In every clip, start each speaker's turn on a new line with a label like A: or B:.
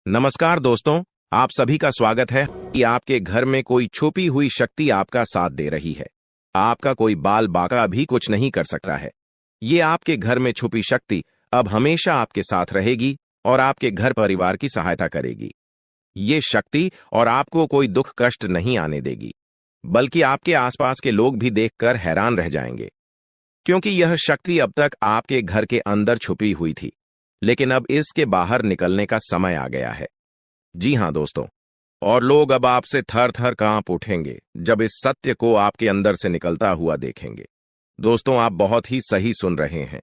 A: नमस्कार दोस्तों, आप सभी का स्वागत है कि आपके घर में कोई छुपी हुई शक्ति आपका साथ दे रही है। आपका कोई बाल बाका भी कुछ नहीं कर सकता है। ये आपके घर में छुपी शक्ति अब हमेशा आपके साथ रहेगी और आपके घर परिवार की सहायता करेगी। ये शक्ति और आपको कोई दुख कष्ट नहीं आने देगी, बल्कि आपके आसपास के लोग भी देखकर हैरान रह जाएंगे, क्योंकि यह शक्ति अब तक आपके घर के अंदर छुपी हुई थी, लेकिन अब इसके बाहर निकलने का समय आ गया है। जी हां दोस्तों, और लोग अब आपसे थर थर कांप उठेंगे जब इस सत्य को आपके अंदर से निकलता हुआ देखेंगे। दोस्तों, आप बहुत ही सही सुन रहे हैं।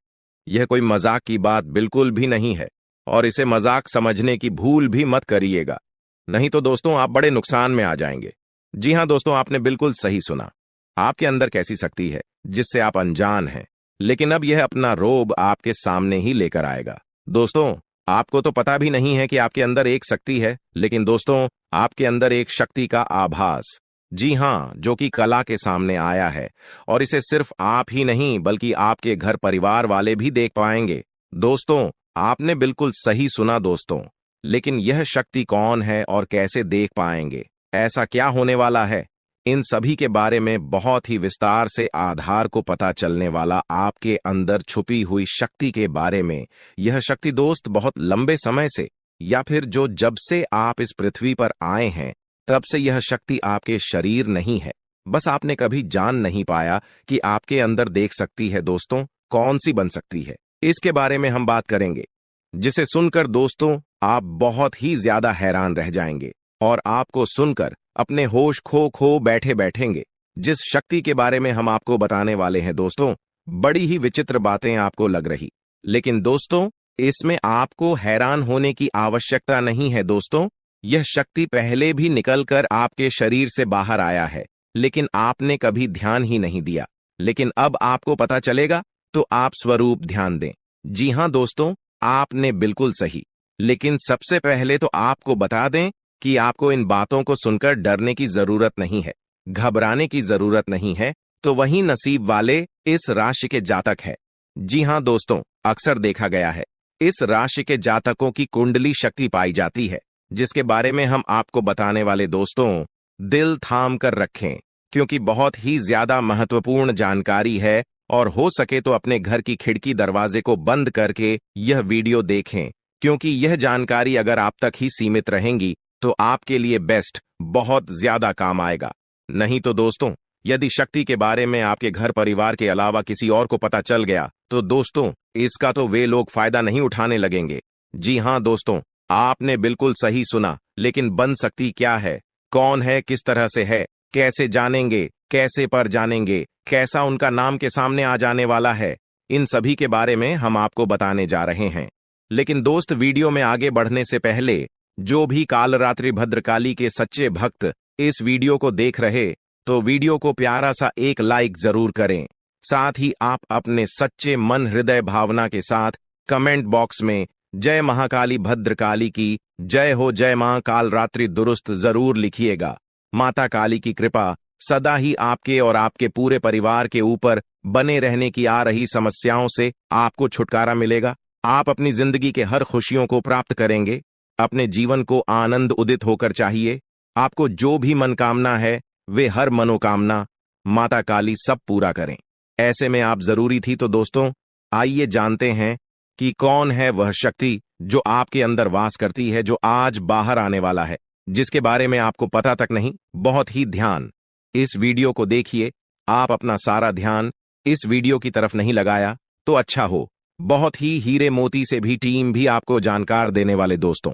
A: यह कोई मजाक की बात बिल्कुल भी नहीं है और इसे मजाक समझने की भूल भी मत करिएगा, नहीं तो दोस्तों आप बड़े नुकसान में आ जाएंगे। जी हां दोस्तों, आपने बिल्कुल सही सुना। आपके अंदर कैसी शक्ति है जिससे आप अनजान हैं, लेकिन अब यह अपना रोब आपके सामने ही लेकर आएगा। दोस्तों, आपको तो पता भी नहीं है कि आपके अंदर एक शक्ति है, लेकिन दोस्तों आपके अंदर एक शक्ति का आभास, जी हां, जो कि कला के सामने आया है और इसे सिर्फ आप ही नहीं बल्कि आपके घर परिवार वाले भी देख पाएंगे। दोस्तों, आपने बिल्कुल सही सुना दोस्तों, लेकिन यह शक्ति कौन है और कैसे देख पाएंगे? ऐसा क्या होने वाला है? इन सभी के बारे में बहुत ही विस्तार से आधार को पता चलने वाला आपके अंदर छुपी हुई शक्ति के बारे में। यह शक्ति दोस्त बहुत लंबे समय से, या फिर जो जब से आप इस पृथ्वी पर आए हैं तब से यह शक्ति आपके शरीर नहीं है, बस आपने कभी जान नहीं पाया कि आपके अंदर देख सकती है। दोस्तों, कौन सी बन सकती है, इसके बारे में हम बात करेंगे, जिसे सुनकर दोस्तों आप बहुत ही ज्यादा हैरान रह जाएंगे और आपको सुनकर अपने होश खो बैठे बैठेंगे। जिस शक्ति के बारे में हम आपको बताने वाले हैं दोस्तों, बड़ी ही विचित्र बातें आपको लग रही, लेकिन दोस्तों इसमें आपको हैरान होने की आवश्यकता नहीं है। दोस्तों, यह शक्ति पहले भी निकलकर आपके शरीर से बाहर आया है, लेकिन आपने कभी ध्यान ही नहीं दिया। लेकिन अब आपको पता चलेगा, तो आप स्वरूप ध्यान दें। जी हां दोस्तों, आपने बिल्कुल सही। लेकिन सबसे पहले तो आपको बता दें कि आपको इन बातों को सुनकर डरने की जरूरत नहीं है, घबराने की जरूरत नहीं है। तो वही नसीब वाले इस राशि के जातक है। जी हां दोस्तों, अक्सर देखा गया है इस राशि के जातकों की कुंडली शक्ति पाई जाती है, जिसके बारे में हम आपको बताने वाले दोस्तों दिल थाम कर रखें, क्योंकि बहुत ही ज्यादा महत्वपूर्ण जानकारी है। और हो सके तो अपने घर की खिड़की दरवाजे को बंद करके यह वीडियो देखें, क्योंकि यह जानकारी अगर आप तक ही सीमित रहेंगी तो आपके लिए बेस्ट बहुत ज्यादा काम आएगा। नहीं तो दोस्तों, यदि शक्ति के बारे में आपके घर परिवार के अलावा किसी और को पता चल गया तो दोस्तों इसका तो वे लोग फायदा नहीं उठाने लगेंगे। जी हां दोस्तों, आपने बिल्कुल सही सुना। लेकिन बन सकती क्या है, कौन है, किस तरह से है, कैसे जानेंगे, कैसे पर जानेंगे, कैसा उनका नाम के सामने आ जाने वाला है, इन सभी के बारे में हम आपको बताने जा रहे हैं। लेकिन दोस्त, वीडियो में आगे बढ़ने से पहले जो भी कालरात्रि भद्रकाली के सच्चे भक्त इस वीडियो को देख रहे, तो वीडियो को प्यारा सा एक लाइक जरूर करें। साथ ही आप अपने सच्चे मन हृदय भावना के साथ कमेंट बॉक्स में जय महाकाली भद्रकाली की जय हो, जय मां कालरात्रि दुरुस्त जरूर लिखिएगा। माता काली की कृपा सदा ही आपके और आपके पूरे परिवार के ऊपर बने रहने की आ रही समस्याओं से आपको छुटकारा मिलेगा। आप अपनी जिंदगी के हर खुशियों को प्राप्त करेंगे। अपने जीवन को आनंद उदित होकर चाहिए। आपको जो भी मनोकामना है, वे हर मनोकामना माता काली सब पूरा करें। ऐसे में आप जरूरी थी। तो दोस्तों आइए जानते हैं कि कौन है वह शक्ति जो आपके अंदर वास करती है, जो आज बाहर आने वाला है, जिसके बारे में आपको पता तक नहीं। बहुत ही ध्यान इस वीडियो को देखिए। आप अपना सारा ध्यान इस वीडियो की तरफ नहीं लगाया तो अच्छा हो। बहुत ही हीरे मोती से भी टीम भी आपको जानकार देने वाले दोस्तों,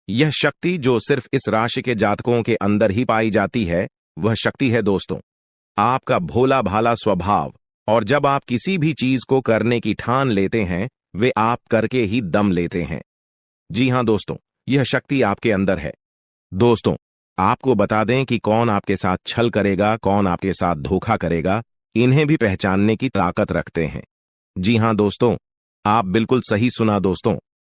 A: यह शक्ति जो सिर्फ इस राशि के जातकों के अंदर ही पाई जाती है, वह शक्ति है दोस्तों आपका भोला भाला स्वभाव। और जब आप किसी भी चीज को करने की ठान लेते हैं, वे आप करके ही दम लेते हैं। जी हां दोस्तों, यह शक्ति आपके अंदर है। दोस्तों, आपको बता दें कि कौन आपके साथ छल करेगा, कौन आपके साथ धोखा करेगा, इन्हें भी पहचानने की ताकत रखते हैं। जी हां दोस्तों, आप बिल्कुल सही सुना दोस्तों।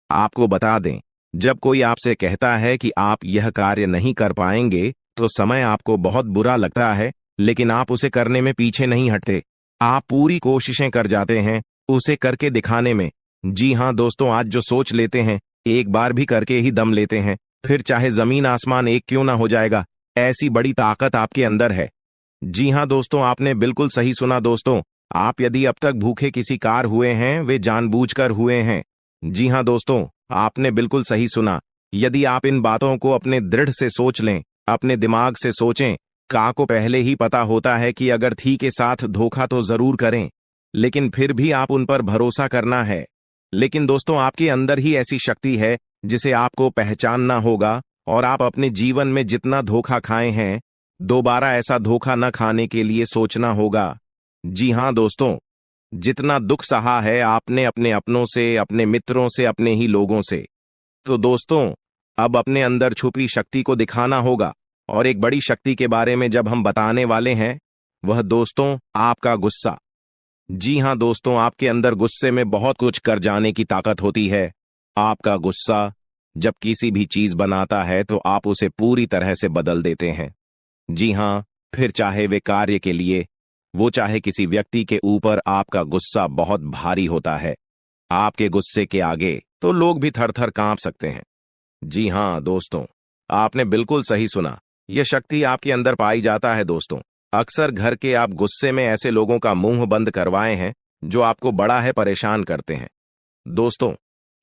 A: आपको बता दें, जब कोई आपसे कहता है कि आप यह कार्य नहीं कर पाएंगे, तो समय आपको बहुत बुरा लगता है, लेकिन आप उसे करने में पीछे नहीं हटते। आप पूरी कोशिशें कर जाते हैं उसे करके दिखाने में। जी हां दोस्तों, आज जो सोच लेते हैं, एक बार भी करके ही दम लेते हैं। फिर चाहे जमीन आसमान एक क्यों ना हो जाएगा। ऐसी बड़ी ताकत आपके अंदर है। जी हाँ दोस्तों, आपने बिल्कुल सही सुना दोस्तों। आप यदि अब तक भूखे किसी कार हुए हैं, वे जानबूझकर हुए हैं। जी हाँ दोस्तों, आपने बिल्कुल सही सुना। यदि आप इन बातों को अपने दृढ़ से सोच लें, अपने दिमाग से सोचें, का को पहले ही पता होता है कि अगर थी के साथ धोखा तो जरूर करें, लेकिन फिर भी आप उन पर भरोसा करना है। लेकिन दोस्तों, आपके अंदर ही ऐसी शक्ति है जिसे आपको पहचानना होगा, और आप अपने जीवन में जितना धोखा खाए हैं, दोबारा ऐसा धोखा न खाने के लिए सोचना होगा। जी हाँ दोस्तों, जितना दुख सहा है आपने अपने अपनों से, अपने मित्रों से, अपने ही लोगों से, तो दोस्तों अब अपने अंदर छुपी शक्ति को दिखाना होगा। और एक बड़ी शक्ति के बारे में जब हम बताने वाले हैं, वह दोस्तों आपका गुस्सा। जी हाँ दोस्तों, आपके अंदर गुस्से में बहुत कुछ कर जाने की ताकत होती है। आपका गुस्सा जब किसी भी चीज बनाता है तो आप उसे पूरी तरह से बदल देते हैं। जी हाँ, फिर चाहे वे कार्य के लिए, वो चाहे किसी व्यक्ति के ऊपर, आपका गुस्सा बहुत भारी होता है। आपके गुस्से के आगे तो लोग भी थर थर कांप सकते हैं। जी हाँ दोस्तों, आपने बिल्कुल सही सुना। यह शक्ति आपके अंदर पाई जाता है दोस्तों। अक्सर घर के आप गुस्से में ऐसे लोगों का मुंह बंद करवाए हैं जो आपको बड़ा है परेशान करते हैं। दोस्तों,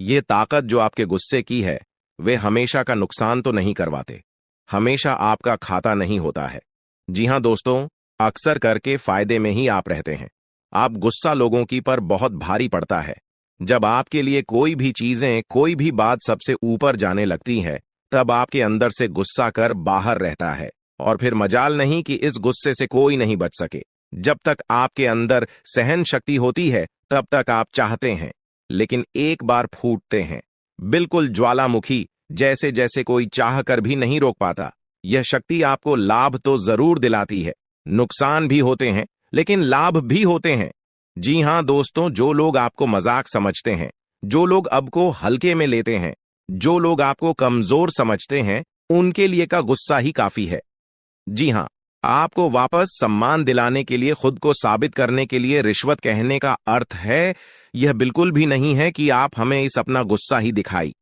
A: ये ताकत जो आपके गुस्से की है, वे हमेशा का नुकसान तो नहीं करवाते, हमेशा आपका खाता नहीं होता है। जी हाँ दोस्तों, अक्सर करके फायदे में ही आप रहते हैं। आप गुस्सा लोगों की पर बहुत भारी पड़ता है। जब आपके लिए कोई भी चीजें, कोई भी बात सबसे ऊपर जाने लगती है, तब आपके अंदर से गुस्सा कर बाहर रहता है, और फिर मजाल नहीं कि इस गुस्से से कोई नहीं बच सके। जब तक आपके अंदर सहन शक्ति होती है, तब तक आप चाहते हैं, लेकिन एक बार फूटते हैं, बिल्कुल ज्वालामुखी जैसे, जैसे कोई चाह कर भी नहीं रोक पाता। यह शक्ति आपको लाभ तो जरूर दिलाती है, नुकसान भी होते हैं, लेकिन लाभ भी होते हैं। जी हाँ दोस्तों, जो लोग आपको मजाक समझते हैं, जो लोग अब को हल्के में लेते हैं, जो लोग आपको कमजोर समझते हैं, उनके लिए का गुस्सा ही काफी है। जी हाँ, आपको वापस सम्मान दिलाने के लिए, खुद को साबित करने के लिए रिश्वत कहने का अर्थ है, यह बिल्कुल भी नहीं है कि आप हमें इस अपना गुस्सा ही दिखाई।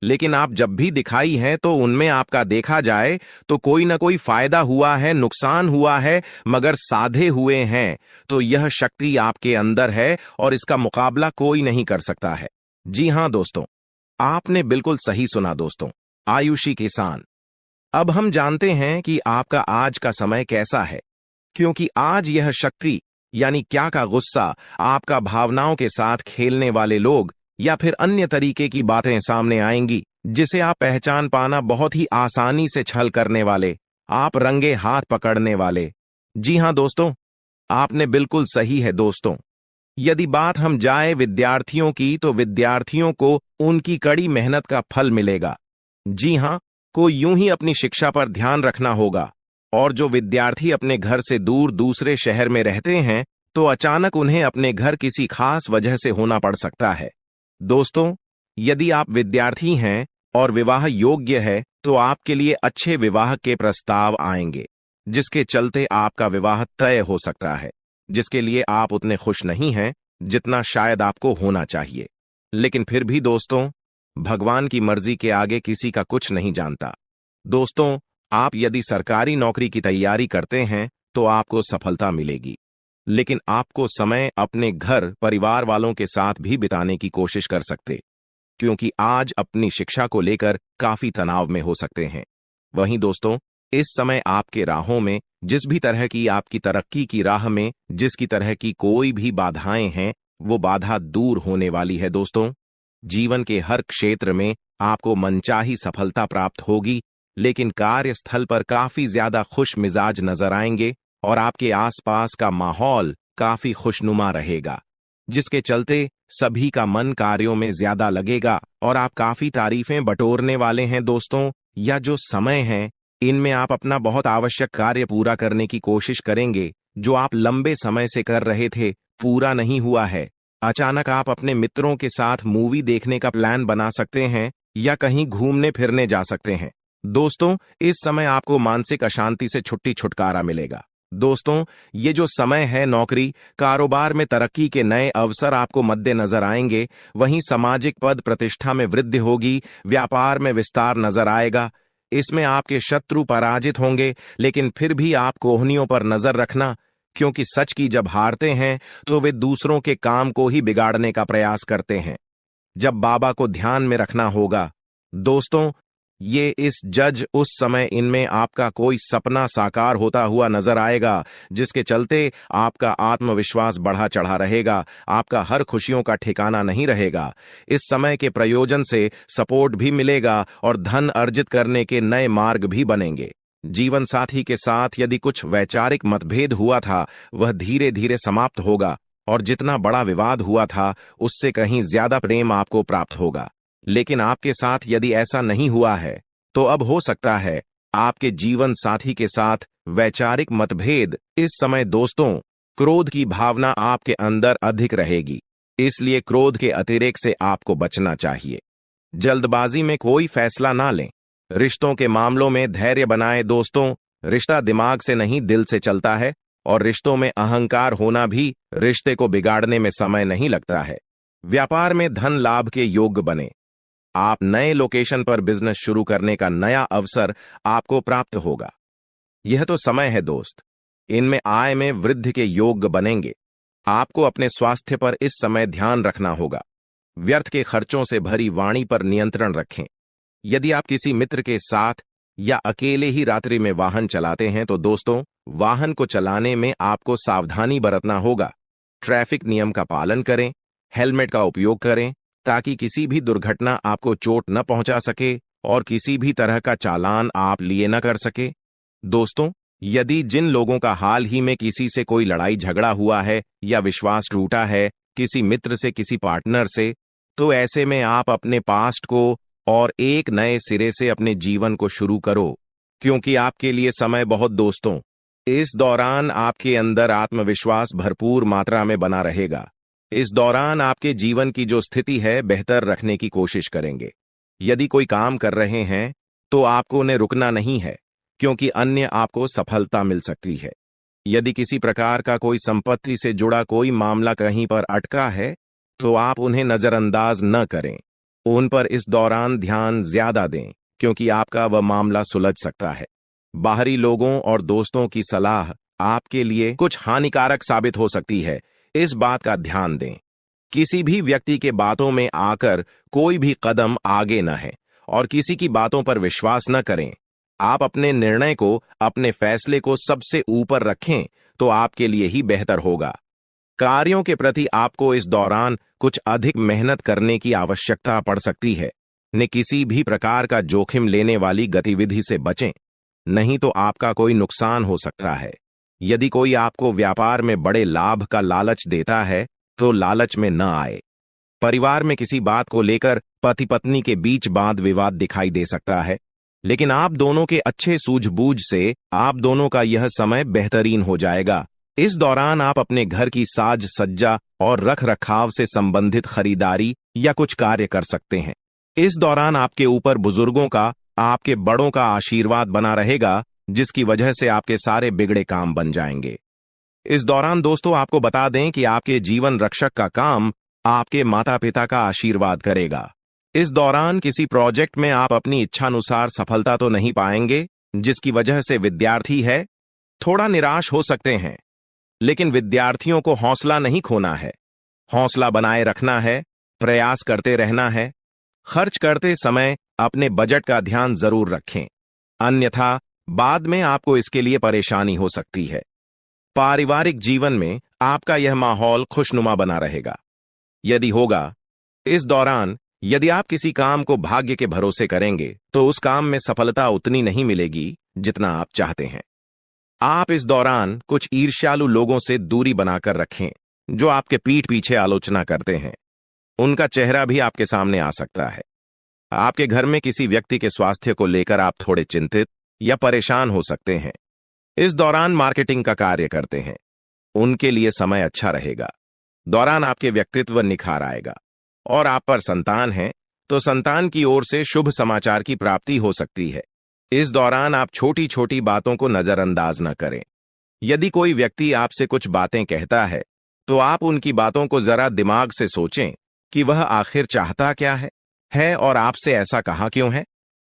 A: लेकिन आप जब भी दिखाई है तो उनमें आपका देखा जाए तो कोई ना कोई फायदा हुआ है, नुकसान हुआ है, मगर साधे हुए हैं तो यह शक्ति आपके अंदर है और इसका मुकाबला कोई नहीं कर सकता है। जी हाँ दोस्तों, आपने बिल्कुल सही सुना दोस्तों। आयुषी किसान, अब हम जानते हैं कि आपका आज का समय कैसा है, क्योंकि आज यह शक्ति यानी क्या का गुस्सा, आपका भावनाओं के साथ खेलने वाले लोग या फिर अन्य तरीके की बातें सामने आएंगी, जिसे आप पहचान पाना बहुत ही आसानी से छल करने वाले, आप रंगे हाथ पकड़ने वाले। जी हाँ दोस्तों, आपने बिल्कुल सही है दोस्तों। यदि बात हम जाए विद्यार्थियों की, तो विद्यार्थियों को उनकी कड़ी मेहनत का फल मिलेगा। जी हाँ, को यूं ही अपनी शिक्षा पर ध्यान रखना होगा। और जो विद्यार्थी अपने घर से दूर दूसरे शहर में रहते हैं, तो अचानक उन्हें अपने घर किसी खास वजह से होना पड़ सकता है। दोस्तों, यदि आप विद्यार्थी हैं और विवाह योग्य है, तो आपके लिए अच्छे विवाह के प्रस्ताव आएंगे, जिसके चलते आपका विवाह तय हो सकता है, जिसके लिए आप उतने खुश नहीं हैं जितना शायद आपको होना चाहिए। लेकिन फिर भी दोस्तों, भगवान की मर्जी के आगे किसी का कुछ नहीं जानता। दोस्तों, आप यदि सरकारी नौकरी की तैयारी करते हैं तो आपको सफलता मिलेगी, लेकिन आपको समय अपने घर परिवार वालों के साथ भी बिताने की कोशिश कर सकते, क्योंकि आज अपनी शिक्षा को लेकर काफी तनाव में हो सकते हैं। वहीं दोस्तों, इस समय आपके राहों में, जिस भी तरह की आपकी तरक्की की राह में जिसकी तरह की कोई भी बाधाएं हैं, वो बाधा दूर होने वाली है दोस्तों। जीवन के हर क्षेत्र में आपको मनचाही सफलता प्राप्त होगी, लेकिन कार्यस्थल पर काफी ज्यादा खुश मिजाज नजर आएंगे और आपके आसपास का माहौल काफी खुशनुमा रहेगा, जिसके चलते सभी का मन कार्यों में ज्यादा लगेगा और आप काफी तारीफें बटोरने वाले हैं दोस्तों। या जो समय है, इनमें आप अपना बहुत आवश्यक कार्य पूरा करने की कोशिश करेंगे, जो आप लंबे समय से कर रहे थे, पूरा नहीं हुआ है। अचानक आप अपने मित्रों के साथ मूवी देखने का प्लान बना सकते हैं या कहीं घूमने फिरने जा सकते हैं। दोस्तों, इस समय आपको मानसिक अशांति से छुट्टी छुटकारा मिलेगा। दोस्तों, ये जो समय है, नौकरी कारोबार में तरक्की के नए अवसर आपको मद्देनजर आएंगे। वहीं सामाजिक पद प्रतिष्ठा में वृद्धि होगी, व्यापार में विस्तार नजर आएगा। इसमें आपके शत्रु पराजित होंगे, लेकिन फिर भी आप कोहनियों पर नजर रखना, क्योंकि सच की जब हारते हैं तो वे दूसरों के काम को ही बिगाड़ने का प्रयास करते हैं। जब बाबा को ध्यान में रखना होगा। दोस्तों, ये इस जज उस समय इनमें आपका कोई सपना साकार होता हुआ नजर आएगा, जिसके चलते आपका आत्मविश्वास बढ़ा चढ़ा रहेगा, आपका हर खुशियों का ठिकाना नहीं रहेगा। इस समय के प्रयोजन से सपोर्ट भी मिलेगा और धन अर्जित करने के नए मार्ग भी बनेंगे। जीवन साथी के साथ यदि कुछ वैचारिक मतभेद हुआ था, वह धीरे धीरे समाप्त होगा, और जितना बड़ा विवाद हुआ था उससे कहीं ज्यादा प्रेम आपको प्राप्त होगा। लेकिन आपके साथ यदि ऐसा नहीं हुआ है, तो अब हो सकता है आपके जीवन साथी के साथ वैचारिक मतभेद। इस समय दोस्तों, क्रोध की भावना आपके अंदर अधिक रहेगी, इसलिए क्रोध के अतिरेक से आपको बचना चाहिए। जल्दबाजी में कोई फैसला ना लें। रिश्तों के मामलों में धैर्य बनाएं। दोस्तों, रिश्ता दिमाग से नहीं दिल से चलता है, और रिश्तों में अहंकार होना भी रिश्ते को बिगाड़ने में समय नहीं लगता है। व्यापार में धन लाभ के योग्य बने। आप नए लोकेशन पर बिजनेस शुरू करने का नया अवसर आपको प्राप्त होगा। यह तो समय है दोस्त, इनमें आय में वृद्धि के योग्य बनेंगे। आपको अपने स्वास्थ्य पर इस समय ध्यान रखना होगा। व्यर्थ के खर्चों से भरी वाणी पर नियंत्रण रखें। यदि आप किसी मित्र के साथ या अकेले ही रात्रि में वाहन चलाते हैं, तो दोस्तों, वाहन को चलाने में आपको सावधानी बरतना होगा। ट्रैफिक नियम का पालन करें, हेलमेट का उपयोग करें, ताकि किसी भी दुर्घटना आपको चोट न पहुंचा सके और किसी भी तरह का चालान आप लिए न कर सके। दोस्तों, यदि जिन लोगों का हाल ही में किसी से कोई लड़ाई झगड़ा हुआ है या विश्वास टूटा है, किसी मित्र से, किसी पार्टनर से, तो ऐसे में आप अपने पास्ट को और एक नए सिरे से अपने जीवन को शुरू करो, क्योंकि आपके लिए समय बहुत दोस्तों, इस दौरान आपके अंदर आत्मविश्वास भरपूर मात्रा में बना रहेगा। इस दौरान आपके जीवन की जो स्थिति है बेहतर रखने की कोशिश करेंगे। यदि कोई काम कर रहे हैं तो आपको उन्हें रुकना नहीं है, क्योंकि अन्य आपको सफलता मिल सकती है। यदि किसी प्रकार का कोई संपत्ति से जुड़ा कोई मामला कहीं पर अटका है, तो आप उन्हें नजरअंदाज न करें। उन पर इस दौरान ध्यान ज्यादा दें, क्योंकि आपका वह मामला सुलझ सकता है। बाहरी लोगों और दोस्तों की सलाह आपके लिए कुछ हानिकारक साबित हो सकती है, इस बात का ध्यान दें। किसी भी व्यक्ति के बातों में आकर कोई भी कदम आगे न है, और किसी की बातों पर विश्वास न करें। आप अपने निर्णय को, अपने फैसले को सबसे ऊपर रखें, तो आपके लिए ही बेहतर होगा। कार्यों के प्रति आपको इस दौरान कुछ अधिक मेहनत करने की आवश्यकता पड़ सकती है। ने किसी भी प्रकार का जोखिम लेने वाली गतिविधि से बचें, नहीं तो आपका कोई नुकसान हो सकता है। यदि कोई आपको व्यापार में बड़े लाभ का लालच देता है, तो लालच में न आए। परिवार में किसी बात को लेकर पति पत्नी के बीच वाद विवाद दिखाई दे सकता है, लेकिन आप दोनों के अच्छे सूझबूझ से आप दोनों का यह समय बेहतरीन हो जाएगा। इस दौरान आप अपने घर की साज सज्जा और रख रखाव से संबंधित खरीदारी या कुछ कार्य कर सकते हैं। इस दौरान आपके ऊपर बुजुर्गों का, आपके बड़ों का आशीर्वाद बना रहेगा, जिसकी वजह से आपके सारे बिगड़े काम बन जाएंगे। इस दौरान दोस्तों, आपको बता दें कि आपके जीवन रक्षक का काम आपके माता पिता का आशीर्वाद करेगा। इस दौरान किसी प्रोजेक्ट में आप अपनी इच्छानुसार सफलता तो नहीं पाएंगे, जिसकी वजह से विद्यार्थी है थोड़ा निराश हो सकते हैं। लेकिन विद्यार्थियों को हौसला नहीं खोना है, हौसला बनाए रखना है, प्रयास करते रहना है। खर्च करते समय अपने बजट का ध्यान जरूर रखें, अन्यथा बाद में आपको इसके लिए परेशानी हो सकती है। पारिवारिक जीवन में आपका यह माहौल खुशनुमा बना रहेगा। यदि होगा, इस दौरान यदि आप किसी काम को भाग्य के भरोसे करेंगे, तो उस काम में सफलता उतनी नहीं मिलेगी जितना आप चाहते हैं। आप इस दौरान कुछ ईर्ष्यालु लोगों से दूरी बनाकर रखें, जो आपके पीठ पीछे आलोचना करते हैं। उनका चेहरा भी आपके सामने आ सकता है। आपके घर में किसी व्यक्ति के स्वास्थ्य को लेकर आप थोड़े चिंतित या परेशान हो सकते हैं। इस दौरान मार्केटिंग का कार्य करते हैं, उनके लिए समय अच्छा रहेगा। दौरान आपके व्यक्तित्व निखार आएगा। और आप पर संतान है, तो संतान की ओर से शुभ समाचार की प्राप्ति हो सकती है। इस दौरान आप छोटी छोटी बातों को नजरअंदाज न करें। यदि कोई व्यक्ति आपसे कुछ बातें कहता है तो आप उनकी बातों को जरा दिमाग से सोचें कि वह आखिर चाहता क्या है और आपसे ऐसा कहा क्यों है।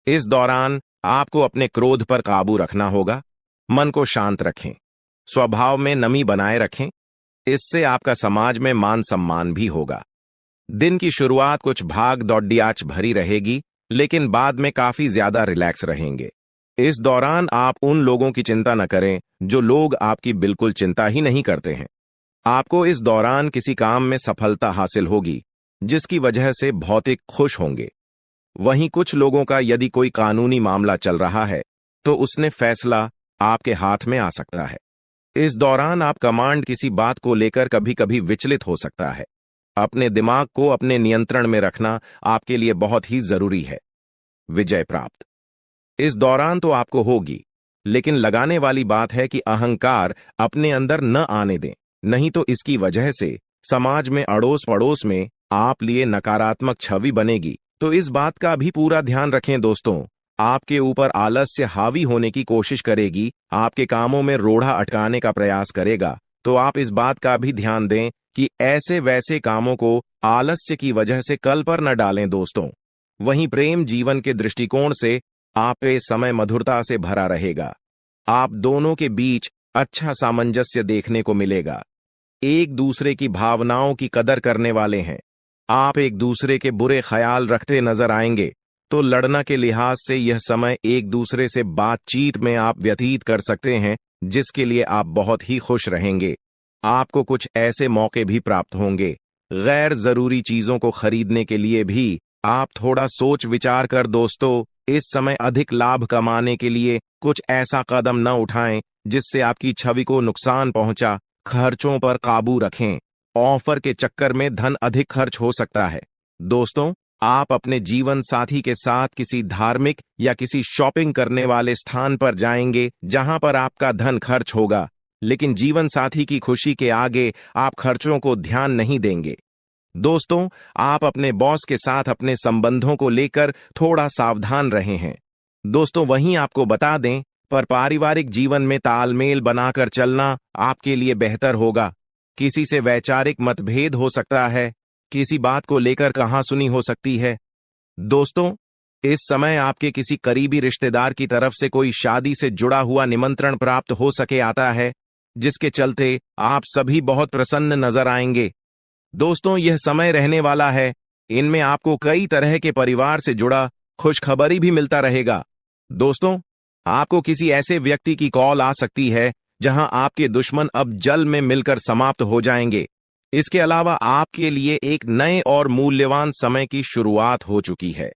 A: इस दौरान आपको अपने क्रोध पर काबू रखना होगा। मन को शांत रखें, स्वभाव में नमी बनाए रखें। इससे आपका समाज में मान सम्मान भी होगा। दिन की शुरुआत कुछ भाग दौड़ियाच भरी रहेगी, लेकिन बाद में काफी ज्यादा रिलैक्स रहेंगे। इस दौरान आप उन लोगों की चिंता न करें जो लोग आपकी बिल्कुल चिंता ही नहीं करते हैं। आपको इस दौरान किसी काम में सफलता हासिल होगी, जिसकी वजह से भौतिक खुश होंगे। वहीं कुछ लोगों का यदि कोई कानूनी मामला चल रहा है तो उसने फैसला आपके हाथ में आ सकता है। इस दौरान आप कमांड किसी बात को लेकर कभी कभी विचलित हो सकता है। अपने दिमाग को अपने नियंत्रण में रखना आपके लिए बहुत ही जरूरी है। विजय प्राप्त इस दौरान तो आपको होगी, लेकिन लगाने वाली बात है कि अहंकार अपने अंदर न आने दें, नहीं तो इसकी वजह से समाज में अड़ोस पड़ोस में आप लिए नकारात्मक छवि बनेगी। तो इस बात का भी पूरा ध्यान रखें दोस्तों। आपके ऊपर आलस्य हावी होने की कोशिश करेगी, आपके कामों में रोड़ा अटकाने का प्रयास करेगा। तो आप इस बात का भी ध्यान दें कि ऐसे वैसे कामों को आलस्य की वजह से कल पर न डालें दोस्तों। वहीं प्रेम जीवन के दृष्टिकोण से आप पे समय मधुरता से भरा रहेगा। आप दोनों के बीच अच्छा सामंजस्य देखने को मिलेगा। एक दूसरे की भावनाओं की कदर करने वाले हैं। आप एक दूसरे के बुरे ख्याल रखते नजर आएंगे, तो लड़ना के लिहाज से यह समय एक दूसरे से बातचीत में आप व्यतीत कर सकते हैं, जिसके लिए आप बहुत ही खुश रहेंगे। आपको कुछ ऐसे मौके भी प्राप्त होंगे। गैर जरूरी चीजों को खरीदने के लिए भी आप थोड़ा सोच विचार कर दोस्तों इस समय अधिक लाभ कमाने के लिए कुछ ऐसा कदम न उठाएं जिससे आपकी छवि को नुकसान पहुंचा। खर्चों पर काबू रखें। ऑफर के चक्कर में धन अधिक खर्च हो सकता है। दोस्तों, आप अपने जीवन साथी के साथ किसी धार्मिक या किसी शॉपिंग करने वाले स्थान पर जाएंगे जहां पर आपका धन खर्च होगा, लेकिन जीवन साथी की खुशी के आगे आप खर्चों को ध्यान नहीं देंगे। दोस्तों, आप अपने बॉस के साथ अपने संबंधों को लेकर थोड़ा सावधान रहे हैं। दोस्तों, वहीं आपको बता दें, पर पारिवारिक जीवन में तालमेल बनाकर चलना आपके लिए बेहतर होगा। किसी से वैचारिक मतभेद हो सकता है, किसी बात को लेकर कहासुनी हो सकती है। दोस्तों, इस समय आपके किसी करीबी रिश्तेदार की तरफ से कोई शादी से जुड़ा हुआ निमंत्रण प्राप्त हो सके आता है, जिसके चलते आप सभी बहुत प्रसन्न नजर आएंगे। दोस्तों, यह समय रहने वाला है। इनमें आपको कई तरह के परिवार से जुड़ा खुशखबरी भी मिलता रहेगा। दोस्तों, आपको किसी ऐसे व्यक्ति की कॉल आ सकती है जहां आपके दुश्मन अब जल में मिलकर समाप्त हो जाएंगे। इसके अलावा आपके लिए एक नए और मूल्यवान समय की शुरुआत हो चुकी है।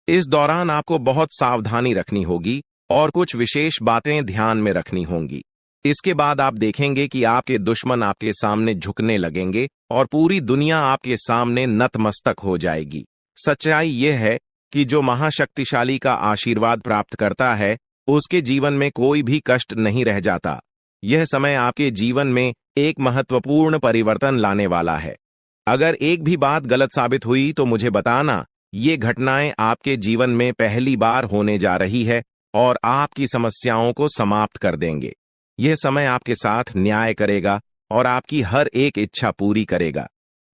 A: इस दौरान आपको बहुत सावधानी रखनी होगी और कुछ विशेष बातें ध्यान में रखनी होंगी। इसके बाद आप देखेंगे कि आपके दुश्मन आपके सामने झुकने लगेंगे और पूरी दुनिया आपके सामने नतमस्तक हो जाएगी। सच्चाई यह है कि जो महाशक्तिशाली का आशीर्वाद प्राप्त करता है, उसके जीवन में कोई भी कष्ट नहीं रह जाता। यह समय आपके जीवन में एक महत्वपूर्ण परिवर्तन लाने वाला है। अगर एक भी बात गलत साबित हुई तो मुझे बताना। ये घटनाएं आपके जीवन में पहली बार होने जा रही है और आपकी समस्याओं को समाप्त कर देंगे। यह समय आपके साथ न्याय करेगा और आपकी हर एक इच्छा पूरी करेगा।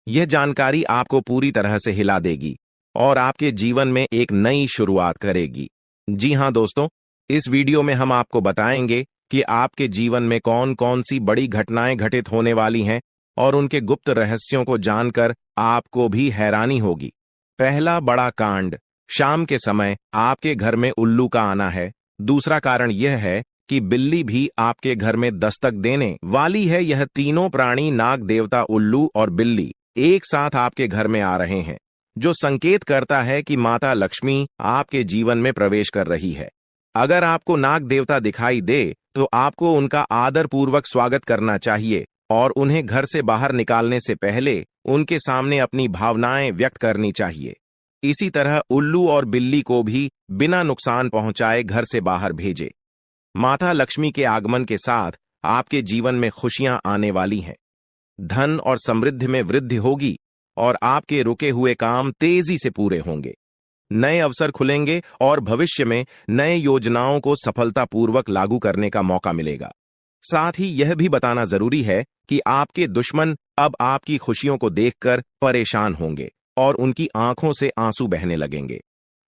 A: यह जानकारी आपको पूरी तरह से हिला देगी और आपके जीवन में एक नई शुरुआत करेगी। जी हां दोस्तों, इस वीडियो में हम आपको बताएंगे कि आपके जीवन में कौन कौन सी बड़ी घटनाएं घटित होने वाली हैं और उनके गुप्त रहस्यों को जानकर आपको भी हैरानी होगी। पहला बड़ा कांड, शाम के समय आपके घर में उल्लू का आना है। दूसरा कारण यह है कि बिल्ली भी आपके घर में दस्तक देने वाली है। यह तीनों प्राणी, नाग देवता, उल्लू और बिल्ली, एक साथ आपके घर में आ रहे हैं, जो संकेत करता है कि माता लक्ष्मी आपके जीवन में प्रवेश कर रही है। अगर आपको नाग देवता दिखाई दे तो आपको उनका आदर पूर्वक स्वागत करना चाहिए और उन्हें घर से बाहर निकालने से पहले उनके सामने अपनी भावनाएं व्यक्त करनी चाहिए। इसी तरह उल्लू और बिल्ली को भी बिना नुकसान पहुंचाए घर से बाहर भेजे। माता लक्ष्मी के आगमन के साथ आपके जीवन में खुशियां आने वाली हैं। धन और समृद्धि में वृद्धि होगी और आपके रुके हुए काम तेजी से पूरे होंगे। नए अवसर खुलेंगे और भविष्य में नए योजनाओं को सफलतापूर्वक लागू करने का मौका मिलेगा। साथ ही यह भी बताना जरूरी है कि आपके दुश्मन अब आपकी खुशियों को देखकर परेशान होंगे और उनकी आंखों से आंसू बहने लगेंगे।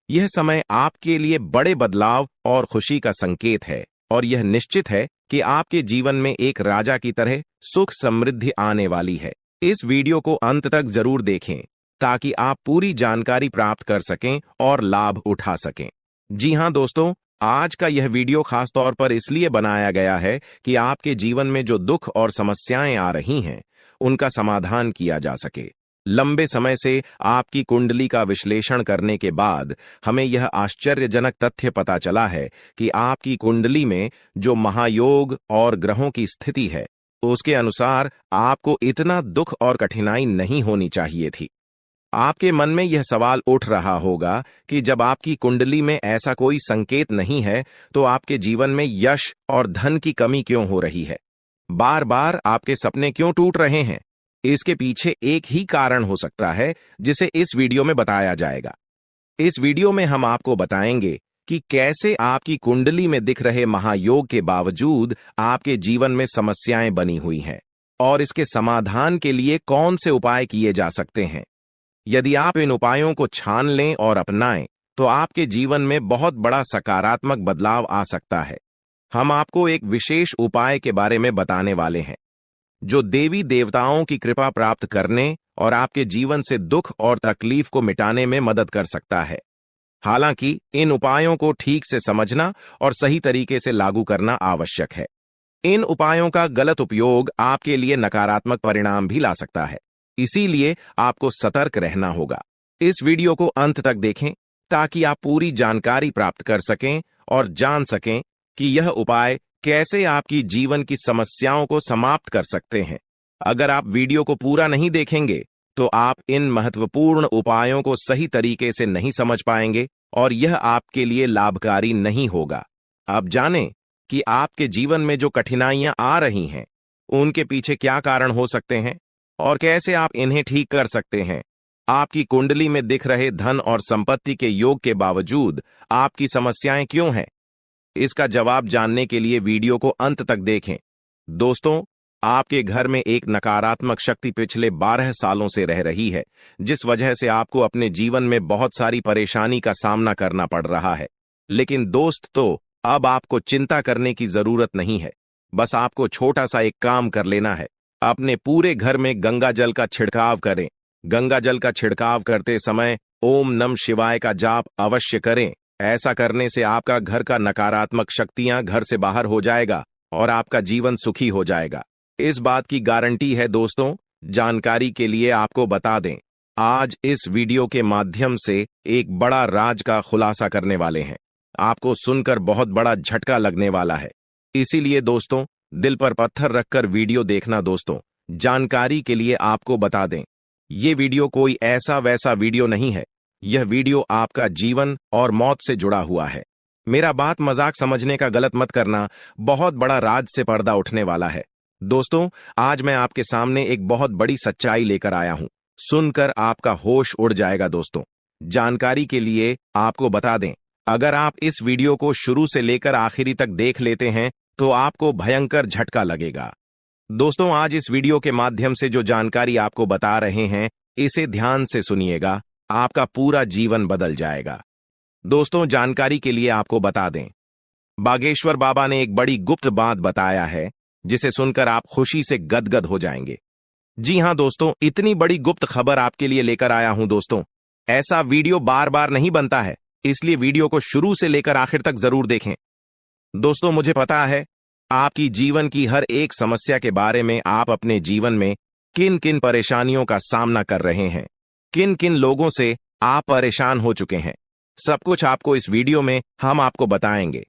A: यह समय आपके लिए बड़े बदलाव और खुशी का संकेत है और यह निश्चित है कि आपके जीवन में एक राजा की तरह सुख समृद्धि आने वाली है। इस वीडियो को अंत तक जरूर देखें ताकि आप पूरी जानकारी प्राप्त कर सकें और लाभ उठा सकें। जी हां दोस्तों, आज का यह वीडियो खास तौर पर इसलिए बनाया गया है कि आपके जीवन में जो दुख और समस्याएं आ रही हैं, उनका समाधान किया जा सके। लंबे समय से आपकी कुंडली का विश्लेषण करने के बाद हमें यह आश्चर्यजनक तथ्य पता चला है कि आपकी कुंडली में जो महायोग और ग्रहों की स्थिति है, उसके अनुसार आपको इतना दुख और कठिनाई नहीं होनी चाहिए थी। आपके मन में यह सवाल उठ रहा होगा कि जब आपकी कुंडली में ऐसा कोई संकेत नहीं है, तो आपके जीवन में यश और धन की कमी क्यों हो रही है? बार बार आपके सपने क्यों टूट रहे हैं? इसके पीछे एक ही कारण हो सकता है, जिसे इस वीडियो में बताया जाएगा। इस वीडियो में हम आपको बताएंगे कि कैसे आपकी कुंडली में दिख रहे महायोग के बावजूद आपके जीवन में समस्याएं बनी हुई हैं और इसके समाधान के लिए कौन से उपाय किए जा सकते हैं। यदि आप इन उपायों को छान लें और अपनाएं, तो आपके जीवन में बहुत बड़ा सकारात्मक बदलाव आ सकता है। हम आपको एक विशेष उपाय के बारे में बताने वाले हैं, जो देवी देवताओं की कृपा प्राप्त करने और आपके जीवन से दुख और तकलीफ को मिटाने में मदद कर सकता है। हालांकि इन उपायों को ठीक से समझना और सही तरीके से लागू करना आवश्यक है। इन उपायों का गलत उपयोग आपके लिए नकारात्मक परिणाम भी ला सकता है, इसीलिए आपको सतर्क रहना होगा। इस वीडियो को अंत तक देखें ताकि आप पूरी जानकारी प्राप्त कर सकें और जान सकें कि यह उपाय कैसे आपकी जीवन की समस्याओं को समाप्त कर सकते हैं। अगर आप वीडियो को पूरा नहीं देखेंगे, तो आप इन महत्वपूर्ण उपायों को सही तरीके से नहीं समझ पाएंगे और यह आपके लिए लाभकारी नहीं होगा। अब जानें कि आपके जीवन में जो कठिनाइयां आ रही हैं, उनके पीछे क्या कारण हो सकते हैं और कैसे आप इन्हें ठीक कर सकते हैं। आपकी कुंडली में दिख रहे धन और संपत्ति के योग के बावजूद आपकी समस्याएं क्यों हैं? इसका जवाब जानने के लिए वीडियो को अंत तक देखें। दोस्तों, आपके घर में एक नकारात्मक शक्ति पिछले 12 सालों से रह रही है, जिस वजह से आपको अपने जीवन में बहुत सारी परेशानी का सामना करना पड़ रहा है। लेकिन दोस्त, अब आपको चिंता करने की जरूरत नहीं है। बस आपको छोटा सा एक काम कर लेना है। अपने पूरे घर में गंगा जल का छिड़काव करें। गंगा जल का छिड़काव करते समय ओम नमः शिवाय का जाप अवश्य करें। ऐसा करने से आपका घर का नकारात्मक शक्तियां घर से बाहर हो जाएगा और आपका जीवन सुखी हो जाएगा। इस बात की गारंटी है दोस्तों। जानकारी के लिए आपको बता दें, आज इस वीडियो के माध्यम से एक बड़ा राज का खुलासा करने वाले हैं। आपको सुनकर बहुत बड़ा झटका लगने वाला है, इसीलिए दोस्तों दिल पर पत्थर रखकर वीडियो देखना। दोस्तों, जानकारी के लिए आपको बता दें, ये वीडियो कोई ऐसा वैसा वीडियो नहीं है। यह वीडियो आपका जीवन और मौत से जुड़ा हुआ है। मेरा बात मजाक समझने का गलत मत करना। बहुत बड़ा राज से पर्दा उठने वाला है। दोस्तों, आज मैं आपके सामने एक बहुत बड़ी सच्चाई लेकर आया हूं। सुनकर आपका होश उड़ जाएगा। दोस्तों, जानकारी के लिए आपको बता दें, अगर आप इस वीडियो को शुरू से लेकर आखिरी तक देख लेते हैं, तो आपको भयंकर झटका लगेगा। दोस्तों, आज इस वीडियो के माध्यम से जो जानकारी आपको बता रहे हैं, इसे ध्यान से सुनिएगा। आपका पूरा जीवन बदल जाएगा। दोस्तों, जानकारी के लिए आपको बता दें, बागेश्वर बाबा ने एक बड़ी गुप्त बात बताया है, जिसे सुनकर आप खुशी से गदगद हो जाएंगे। जी हां दोस्तों, इतनी बड़ी गुप्त खबर आपके लिए लेकर आया हूं। दोस्तों, ऐसा वीडियो बार बार नहीं बनता है, इसलिए वीडियो को शुरू से लेकर आखिर तक जरूर देखें। दोस्तों, मुझे पता है आपकी जीवन की हर एक समस्या के बारे में। आप अपने जीवन में किन किन परेशानियों का सामना कर रहे हैं, किन किन लोगों से आप परेशान हो चुके हैं, सब कुछ आपको इस वीडियो में हम आपको बताएंगे।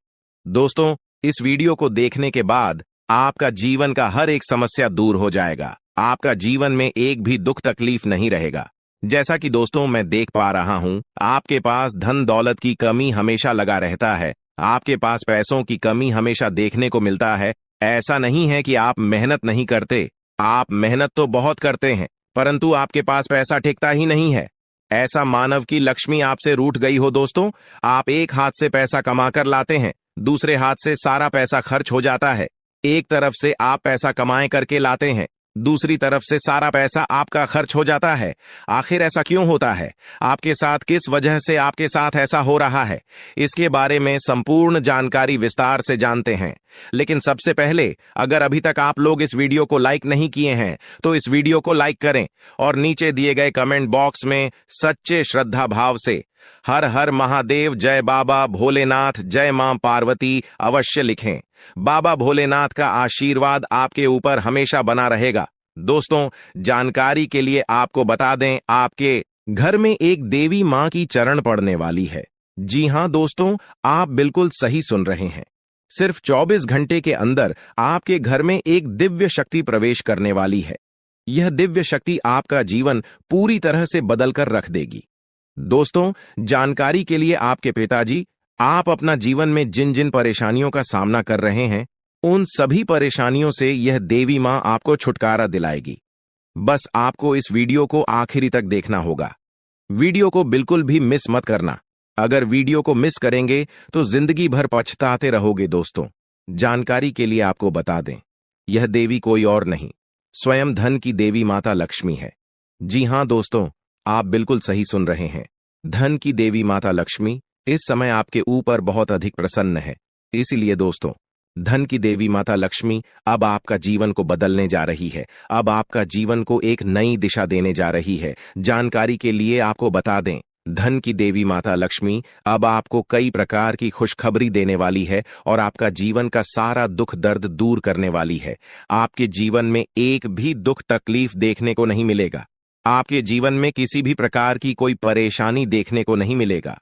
A: दोस्तों, इस वीडियो को देखने के बाद आपका जीवन का हर एक समस्या दूर हो जाएगा। आपका जीवन में एक भी दुख तकलीफ नहीं रहेगा। जैसा कि दोस्तों मैं देख पा रहा हूं, आपके पास धन दौलत की कमी हमेशा लगा रहता है। आपके पास पैसों की कमी हमेशा देखने को मिलता है। ऐसा नहीं है कि आप मेहनत नहीं करते, आप मेहनत तो बहुत करते हैं, परंतु आपके पास पैसा टिकता ही नहीं है। ऐसा मानव की लक्ष्मी आपसे रूठ गई हो। दोस्तों, आप एक हाथ से पैसा कमाकर लाते हैं, दूसरे हाथ से सारा पैसा खर्च हो जाता है। एक तरफ से आप पैसा कमाए करके लाते हैं, दूसरी तरफ से सारा पैसा आपका खर्च हो जाता है। आखिर ऐसा क्यों होता है? आपके साथ किस वजह से आपके साथ ऐसा हो रहा है? इसके बारे में संपूर्ण जानकारी विस्तार से जानते हैं। लेकिन सबसे पहले, अगर अभी तक आप लोग इस वीडियो को लाइक नहीं किए हैं तो इस वीडियो को लाइक करें और नीचे दिए गए कमेंट बॉक्स में सच्चे श्रद्धा भाव से हर हर महादेव, जय बाबा भोलेनाथ, जय मां पार्वती अवश्य लिखें। बाबा भोलेनाथ का आशीर्वाद आपके ऊपर हमेशा बना रहेगा। दोस्तों, जानकारी के लिए आपको बता दें, आपके घर में एक देवी मां की चरण पड़ने वाली है। जी हां दोस्तों, आप बिल्कुल सही सुन रहे हैं। सिर्फ 24 घंटे के अंदर आपके घर में एक दिव्य शक्ति प्रवेश करने वाली है। यह दिव्य शक्ति आपका जीवन पूरी तरह से बदलकर रख देगी। दोस्तों, जानकारी के लिए आपके पिताजी, आप अपना जीवन में जिन जिन परेशानियों का सामना कर रहे हैं, उन सभी परेशानियों से यह देवी मां आपको छुटकारा दिलाएगी। बस आपको इस वीडियो को आखिरी तक देखना होगा। वीडियो को बिल्कुल भी मिस मत करना। अगर वीडियो को मिस करेंगे तो जिंदगी भर पछताते रहोगे। दोस्तों, जानकारी के लिए आपको बता दें, यह देवी कोई और नहीं, स्वयं धन की देवी माता लक्ष्मी है। जी हां दोस्तों, आप बिल्कुल सही सुन रहे हैं। धन की देवी माता लक्ष्मी इस समय आपके ऊपर बहुत अधिक प्रसन्न है। इसीलिए दोस्तों, धन की देवी माता लक्ष्मी अब आपका जीवन को बदलने जा रही है। अब आपका जीवन को एक नई दिशा देने जा रही है। जानकारी के लिए आपको बता दें, धन की देवी माता लक्ष्मी अब आपको कई प्रकार की खुशखबरी देने वाली है और आपका जीवन का सारा दुख दर्द दूर करने वाली है। आपके जीवन में एक भी दुख तकलीफ देखने को नहीं मिलेगा। आपके जीवन में किसी भी प्रकार की कोई परेशानी देखने को नहीं मिलेगा।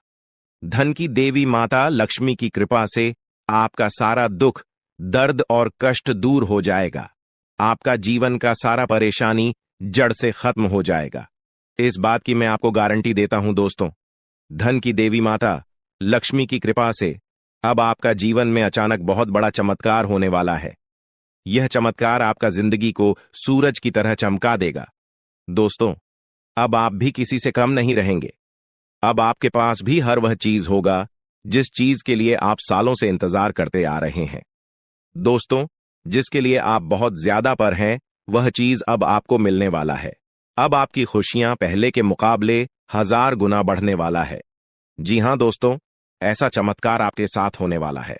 A: धन की देवी माता लक्ष्मी की कृपा से आपका सारा दुख, दर्द और कष्ट दूर हो जाएगा। आपका जीवन का सारा परेशानी जड़ से खत्म हो जाएगा। इस बात की मैं आपको गारंटी देता हूं दोस्तों। धन की देवी माता लक्ष्मी की कृपा से अब आपका जीवन में अचानक बहुत बड़ा चमत्कार होने वाला है। यह चमत्कार आपका जिंदगी को सूरज की तरह चमका देगा। दोस्तों, अब आप भी किसी से कम नहीं रहेंगे। अब आपके पास भी हर वह चीज होगा जिस चीज के लिए आप सालों से इंतजार करते आ रहे हैं। दोस्तों, जिसके लिए आप बहुत ज्यादा पर हैं, वह चीज अब आपको मिलने वाला है। अब आपकी खुशियां पहले के मुकाबले 1000 गुना बढ़ने वाला है। जी हां दोस्तों, ऐसा चमत्कार आपके साथ होने वाला है।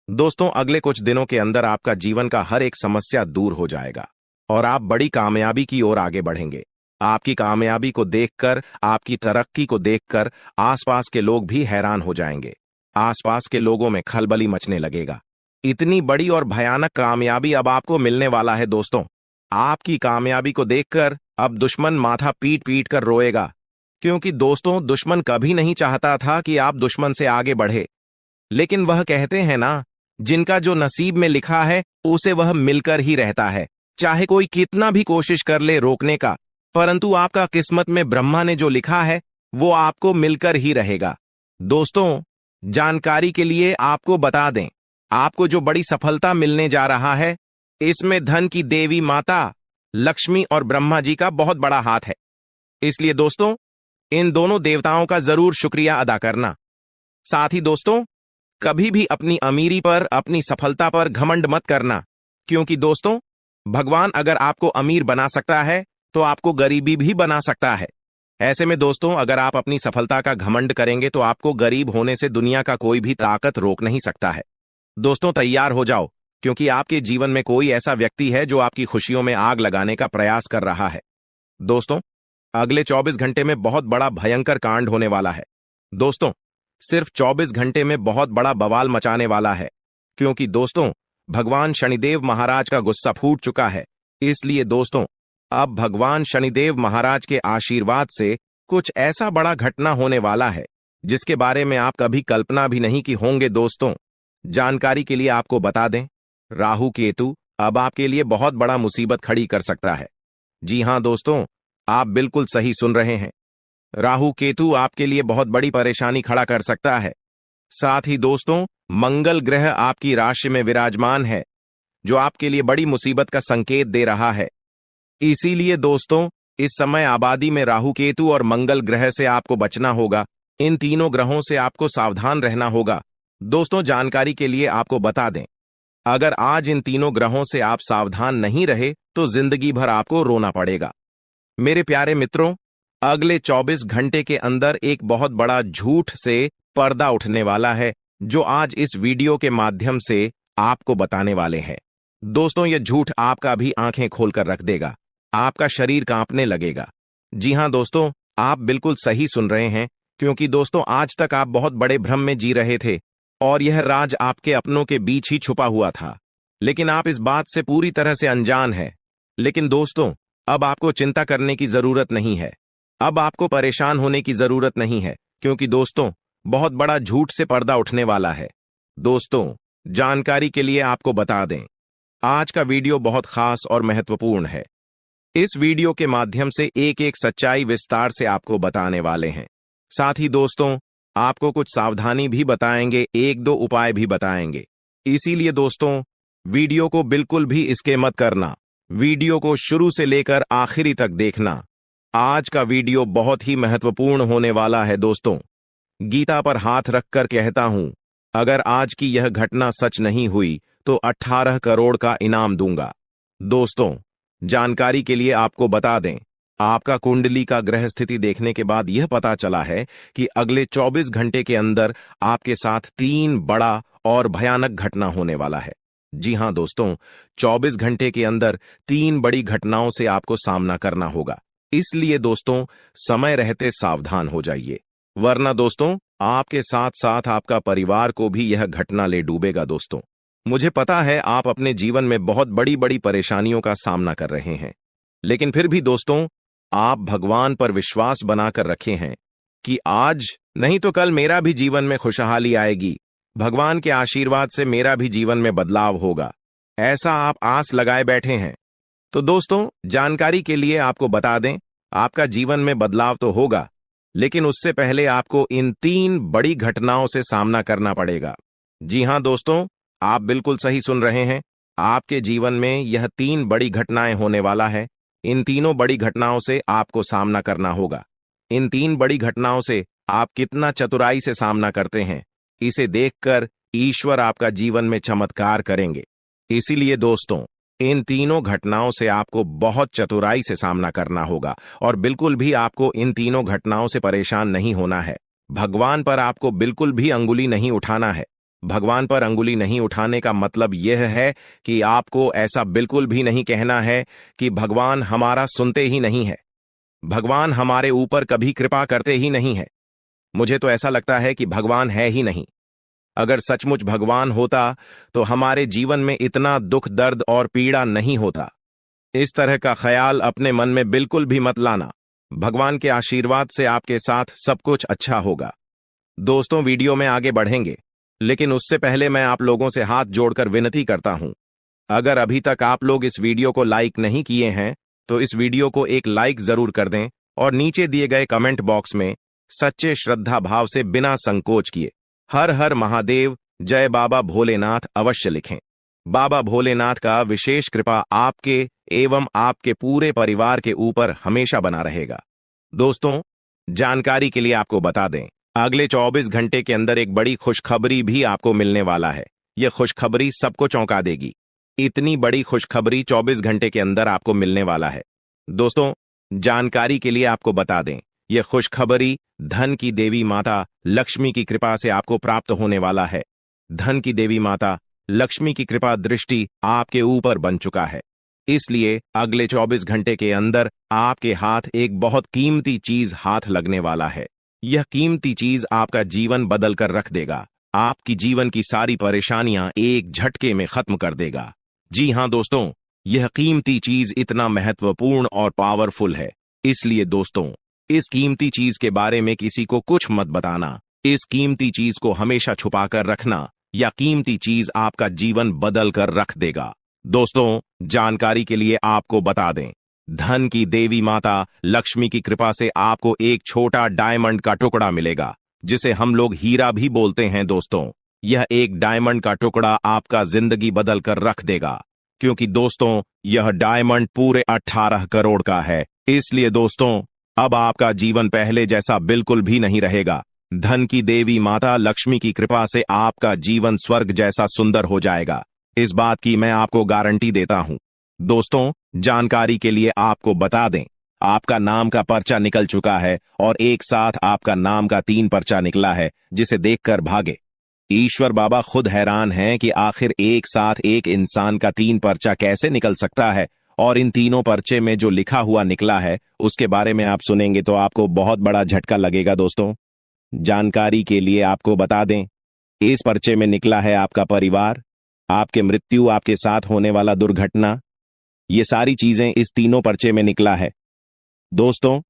A: दोस्तों, अगले कुछ दिनों के अंदर आपका जीवन का हर एक समस्या दूर हो जाएगा और आप बड़ी कामयाबी की ओर आगे बढ़ेंगे। आपकी कामयाबी को देखकर, आपकी तरक्की को देखकर आसपास के लोग भी हैरान हो जाएंगे। आसपास के लोगों में खलबली मचने लगेगा। इतनी बड़ी और भयानक कामयाबी अब आपको मिलने वाला है। दोस्तों, आपकी कामयाबी को देखकर अब दुश्मन माथा पीट पीट कर रोएगा, क्योंकि दोस्तों, दुश्मन कभी नहीं चाहता था कि आप दुश्मन से आगे बढ़े। लेकिन वह कहते हैं ना, जिनका जो नसीब में लिखा है उसे वह मिलकर ही रहता है। चाहे कोई कितना भी कोशिश कर ले रोकने का, परंतु आपका किस्मत में ब्रह्मा ने जो लिखा है वो आपको मिलकर ही रहेगा। दोस्तों, जानकारी के लिए आपको बता दें, आपको जो बड़ी सफलता मिलने जा रहा है, इसमें धन की देवी माता लक्ष्मी और ब्रह्मा जी का बहुत बड़ा हाथ है। इसलिए दोस्तों, इन दोनों देवताओं का जरूर शुक्रिया अदा करना। साथ ही दोस्तों, कभी भी अपनी अमीरी पर, अपनी सफलता पर घमंड मत करना, क्योंकि दोस्तों, भगवान अगर आपको अमीर बना सकता है तो आपको गरीबी भी बना सकता है। ऐसे में दोस्तों, अगर आप अपनी सफलता का घमंड करेंगे तो आपको गरीब होने से दुनिया का कोई भी ताकत रोक नहीं सकता है। दोस्तों, तैयार हो जाओ, क्योंकि आपके जीवन में कोई ऐसा व्यक्ति है जो आपकी खुशियों में आग लगाने का प्रयास कर रहा है। दोस्तों, अगले 24 घंटे में बहुत बड़ा भयंकर कांड होने वाला है। दोस्तों, सिर्फ 24 घंटे में बहुत बड़ा बवाल मचाने वाला है, क्योंकि दोस्तों, भगवान शनिदेव महाराज का गुस्सा फूट चुका है। इसलिए दोस्तों, अब भगवान शनिदेव महाराज के आशीर्वाद से कुछ ऐसा बड़ा घटना होने वाला है जिसके बारे में आप कभी कल्पना भी नहीं की होंगे। दोस्तों, जानकारी के लिए आपको बता दें, राहु केतु अब आपके लिए बहुत बड़ा मुसीबत खड़ी कर सकता है। जी हां दोस्तों, आप बिल्कुल सही सुन रहे हैं। राहु केतु आपके लिए बहुत बड़ी परेशानी खड़ा कर सकता है। साथ ही दोस्तों, मंगल ग्रह आपकी राशि में विराजमान है, जो आपके लिए बड़ी मुसीबत का संकेत दे रहा है। इसीलिए दोस्तों, इस समय आबादी में राहु केतु और मंगल ग्रह से आपको बचना होगा। इन तीनों ग्रहों से आपको सावधान रहना होगा। दोस्तों, जानकारी के लिए आपको बता दें, अगर आज इन तीनों ग्रहों से आप सावधान नहीं रहे तो जिंदगी भर आपको रोना पड़ेगा। मेरे प्यारे मित्रों, अगले 24 घंटे के अंदर एक बहुत बड़ा झूठ से पर्दा उठने वाला है, जो आज इस वीडियो के माध्यम से आपको बताने वाले हैं। दोस्तों, यह झूठ आपका भी आंखें खोलकर रख देगा, आपका शरीर कांपने लगेगा। जी हां दोस्तों, आप बिल्कुल सही सुन रहे हैं, क्योंकि दोस्तों आज तक आप बहुत बड़े भ्रम में जी रहे थे और यह राज आपके अपनों के बीच ही छुपा हुआ था, लेकिन आप इस बात से पूरी तरह से अनजान हैं। लेकिन दोस्तों, अब आपको चिंता करने की जरूरत नहीं है, अब आपको परेशान होने की जरूरत नहीं है, क्योंकि दोस्तों बहुत बड़ा झूठ से पर्दा उठने वाला है। दोस्तों, जानकारी के लिए आपको बता दें, आज का वीडियो बहुत खास और महत्वपूर्ण है। इस वीडियो के माध्यम से एक एक सच्चाई विस्तार से आपको बताने वाले हैं। साथ ही दोस्तों, आपको कुछ सावधानी भी बताएंगे, एक दो उपाय भी बताएंगे। इसीलिए दोस्तों, वीडियो को बिल्कुल भी स्किप मत करना, वीडियो को शुरू से लेकर आखिरी तक देखना। आज का वीडियो बहुत ही महत्वपूर्ण होने वाला है। दोस्तों, गीता पर हाथ रखकर कहता हूं, अगर आज की यह घटना सच नहीं हुई तो 18 करोड़ का इनाम दूंगा। दोस्तों, जानकारी के लिए आपको बता दें, आपका कुंडली का ग्रह स्थिति देखने के बाद यह पता चला है कि अगले 24 घंटे के अंदर आपके साथ 3 बड़ा और भयानक घटना होने वाला है। जी हां दोस्तों, 24 घंटे के अंदर 3 बड़ी घटनाओं से आपको सामना करना होगा। इसलिए दोस्तों, समय रहते सावधान हो जाइए, वरना दोस्तों आपके साथ साथ आपका परिवार को भी यह घटना ले डूबेगा। दोस्तों, मुझे पता है आप अपने जीवन में बहुत बड़ी बड़ी परेशानियों का सामना कर रहे हैं, लेकिन फिर भी दोस्तों आप भगवान पर विश्वास बनाकर रखे हैं कि आज नहीं तो कल मेरा भी जीवन में खुशहाली आएगी, भगवान के आशीर्वाद से मेरा भी जीवन में बदलाव होगा, ऐसा आप आस लगाए बैठे हैं। तो दोस्तों, जानकारी के लिए आपको बता दें, आपका जीवन में बदलाव तो होगा, लेकिन उससे पहले आपको इन 3 बड़ी घटनाओं से सामना करना पड़ेगा। जी हां दोस्तों, आप बिल्कुल सही सुन रहे हैं, आपके जीवन में यह 3 बड़ी घटनाएं होने वाला है। इन तीनों बड़ी घटनाओं से आपको सामना करना होगा। इन 3 बड़ी घटनाओं से आप कितना चतुराई से सामना करते हैं, इसे देखकर ईश्वर आपका जीवन में चमत्कार करेंगे। इसीलिए दोस्तों, इन तीनों घटनाओं से आपको बहुत चतुराई से सामना करना होगा और बिल्कुल भी आपको इन तीनों घटनाओं से परेशान नहीं होना है। भगवान पर आपको बिल्कुल भी अंगुली नहीं उठाना है। भगवान पर अंगुली नहीं उठाने का मतलब यह है कि आपको ऐसा बिल्कुल भी नहीं कहना है कि भगवान हमारा सुनते ही नहीं है, भगवान हमारे ऊपर कभी कृपा करते ही नहीं है, मुझे तो ऐसा लगता है कि भगवान है ही नहीं। अगर सचमुच भगवान होता तो हमारे जीवन में इतना दुख, दर्द और पीड़ा नहीं होता। इस तरह का ख्याल अपने मन में बिल्कुल भी मत लाना। भगवान के आशीर्वाद से आपके साथ सब कुछ अच्छा होगा। दोस्तों, वीडियो में आगे बढ़ेंगे, लेकिन उससे पहले मैं आप लोगों से हाथ जोड़कर विनती करता हूं, अगर अभी तक आप लोग इस वीडियो को लाइक नहीं किए हैं तो इस वीडियो को एक लाइक जरूर कर दें और नीचे दिए गए कमेंट बॉक्स में सच्चे श्रद्धा भाव से बिना संकोच किए हर हर महादेव, जय बाबा भोलेनाथ अवश्य लिखें। बाबा भोलेनाथ का विशेष कृपा आपके एवं आपके पूरे परिवार के ऊपर हमेशा बना रहेगा। दोस्तों, जानकारी के लिए आपको बता दें, अगले 24 घंटे के अंदर एक बड़ी खुशखबरी भी आपको मिलने वाला है। यह खुशखबरी सबको चौंका देगी। इतनी बड़ी खुशखबरी 24 घंटे के अंदर आपको मिलने वाला है। दोस्तों, जानकारी के लिए आपको बता दें, यह खुशखबरी धन की देवी माता लक्ष्मी की कृपा से आपको प्राप्त होने वाला है। धन की देवी माता लक्ष्मी की कृपा दृष्टि आपके ऊपर बन चुका है। इसलिए अगले 24 घंटे के अंदर आपके हाथ एक बहुत कीमती चीज हाथ लगने वाला है। यह कीमती चीज आपका जीवन बदल कर रख देगा, आपकी जीवन की सारी परेशानियां एक झटके में खत्म कर देगा। जी हां दोस्तों, यह कीमती चीज इतना महत्वपूर्ण और पावरफुल है, इसलिए दोस्तों इस कीमती चीज के बारे में किसी को कुछ मत बताना। इस कीमती चीज को हमेशा छुपा कर रखना, या कीमती चीज आपका जीवन बदल कर रख देगा। दोस्तों, जानकारी के लिए आपको बता दें, धन की देवी माता लक्ष्मी की कृपा से आपको एक छोटा डायमंड का टुकड़ा मिलेगा, जिसे हम लोग हीरा भी बोलते हैं। दोस्तों, यह एक डायमंड का टुकड़ा आपका जिंदगी बदल कर रख देगा, क्योंकि दोस्तों यह डायमंड पूरे 18 करोड़ का है। इसलिए दोस्तों अब आपका जीवन पहले जैसा बिल्कुल भी नहीं रहेगा। धन की देवी माता लक्ष्मी की कृपा से आपका जीवन स्वर्ग जैसा सुंदर हो जाएगा। इस बात की मैं आपको गारंटी देता हूं। दोस्तों, जानकारी के लिए आपको बता दें, आपका नाम का पर्चा निकल चुका है और एक साथ आपका नाम का 3 पर्चा निकला है, जिसे देखकर भागे। ईश्वर बाबा खुद हैरान हैं कि आखिर एक साथ एक इंसान का 3 पर्चा कैसे निकल सकता है, और इन तीनों पर्चे में जो लिखा हुआ निकला है उसके बारे में आप सुनेंगे तो आपको बहुत बड़ा झटका लगेगा। दोस्तों, जानकारी के लिए आपको बता दें, इस पर्चे में निकला है आपका परिवार, आपके मृत्यु, आपके साथ होने वाला दुर्घटना, ये सारी चीजें इस तीनों पर्चे में निकला है। दोस्तों,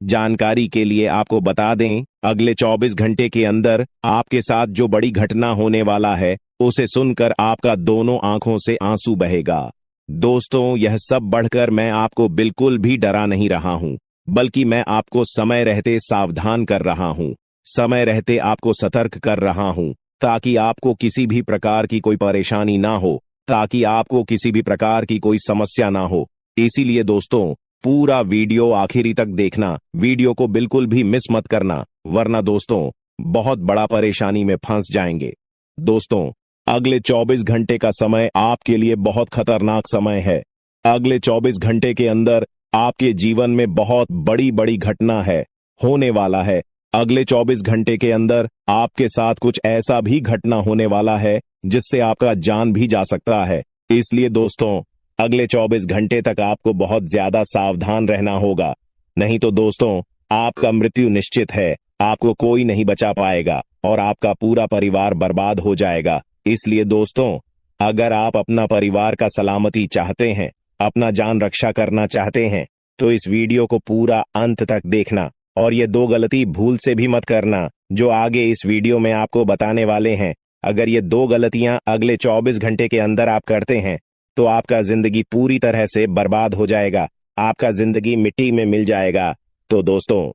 A: जानकारी के लिए आपको बता दें, अगले 24 घंटे के अंदर आपके साथ जो बड़ी घटना होने वाला है उसे सुनकर आपका दोनों आंखों से आंसू बहेगा। दोस्तों, यह सब बढ़कर मैं आपको बिल्कुल भी डरा नहीं रहा हूं, बल्कि मैं आपको समय रहते सावधान कर रहा हूं, समय रहते आपको सतर्क कर रहा हूं, ताकि आपको किसी भी प्रकार की कोई परेशानी ना हो, ताकि आपको किसी भी प्रकार की कोई समस्या ना हो। इसीलिए दोस्तों, पूरा वीडियो आखिरी तक देखना, वीडियो को बिल्कुल भी मिस मत करना, वरना दोस्तों बहुत बड़ा परेशानी में फंस जाएंगे। दोस्तों, अगले 24 घंटे का समय आपके लिए बहुत खतरनाक समय है। अगले 24 घंटे के अंदर आपके जीवन में बहुत बड़ी बड़ी घटना है, होने वाला है। अगले 24 घंटे के अंदर आपके साथ कुछ ऐसा भी घटना होने वाला है जिससे आपका जान भी जा सकता है। इसलिए दोस्तों, अगले 24 घंटे तक आपको बहुत ज्यादा सावधान रहना होगा, नहीं तो दोस्तों आपका मृत्यु निश्चित है, आपको कोई नहीं बचा पाएगा और आपका पूरा परिवार बर्बाद हो जाएगा। इसलिए दोस्तों, अगर आप अपना परिवार का सलामती चाहते हैं, अपना जान रक्षा करना चाहते हैं, तो इस वीडियो को पूरा अंत तक देखना और ये 2 गलती भूल से भी मत करना जो आगे इस वीडियो में आपको बताने वाले हैं। अगर ये 2 गलतियां अगले 24 घंटे के अंदर आप करते हैं तो आपका जिंदगी पूरी तरह से बर्बाद हो जाएगा, आपका जिंदगी मिट्टी में मिल जाएगा। तो दोस्तों,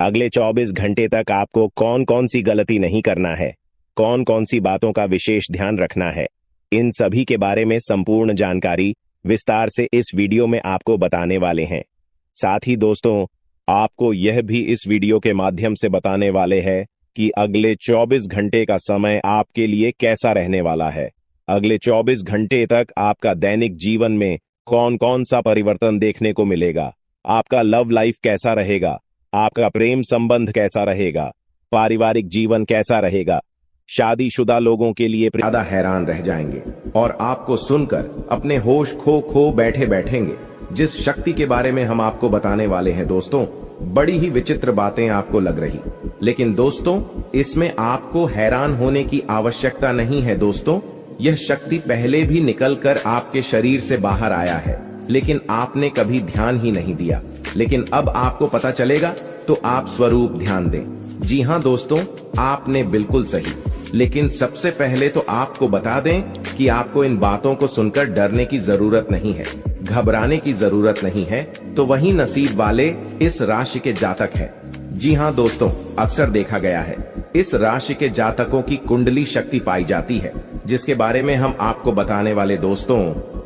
A: अगले 24 घंटे तक आपको कौन कौन सी गलती नहीं करना है, कौन कौन सी बातों का विशेष ध्यान रखना है, इन सभी के बारे में संपूर्ण जानकारी विस्तार से इस वीडियो में आपको बताने वाले हैं। साथ ही दोस्तों, आपको यह भी इस वीडियो के माध्यम से बताने वाले हैं कि अगले 24 घंटे का समय आपके लिए कैसा रहने वाला है। अगले 24 घंटे तक आपका दैनिक जीवन में कौन कौन सा परिवर्तन देखने को मिलेगा, आपका लव लाइफ कैसा रहेगा, आपका प्रेम संबंध कैसा रहेगा, पारिवारिक जीवन कैसा रहेगा। शादीशुदा लोगों के लिए ज्यादा हैरान रह जाएंगे और आपको सुनकर अपने होश खो बैठे बैठेंगे। जिस शक्ति के बारे में हम आपको बताने वाले हैं दोस्तों, बड़ी ही विचित्र बातें आपको लग रही, लेकिन दोस्तों इसमें आपको हैरान होने की आवश्यकता नहीं है। दोस्तों, यह शक्ति पहले भी निकलकर आपके शरीर से बाहर आया है, लेकिन आपने कभी ध्यान ही नहीं दिया। लेकिन अब आपको पता चलेगा तो आप स्वरूप ध्यान दें। जी हाँ दोस्तों, आपने बिल्कुल सही। लेकिन सबसे पहले तो आपको बता दें कि आपको इन बातों को सुनकर डरने की जरूरत नहीं है, घबराने की जरूरत नहीं है। तो वही नसीब वाले इस राशि के जातक हैं। जी हाँ दोस्तों, अक्सर देखा गया है इस राशि के जातकों की कुंडली शक्ति पाई जाती है, जिसके बारे में हम आपको बताने वाले दोस्तों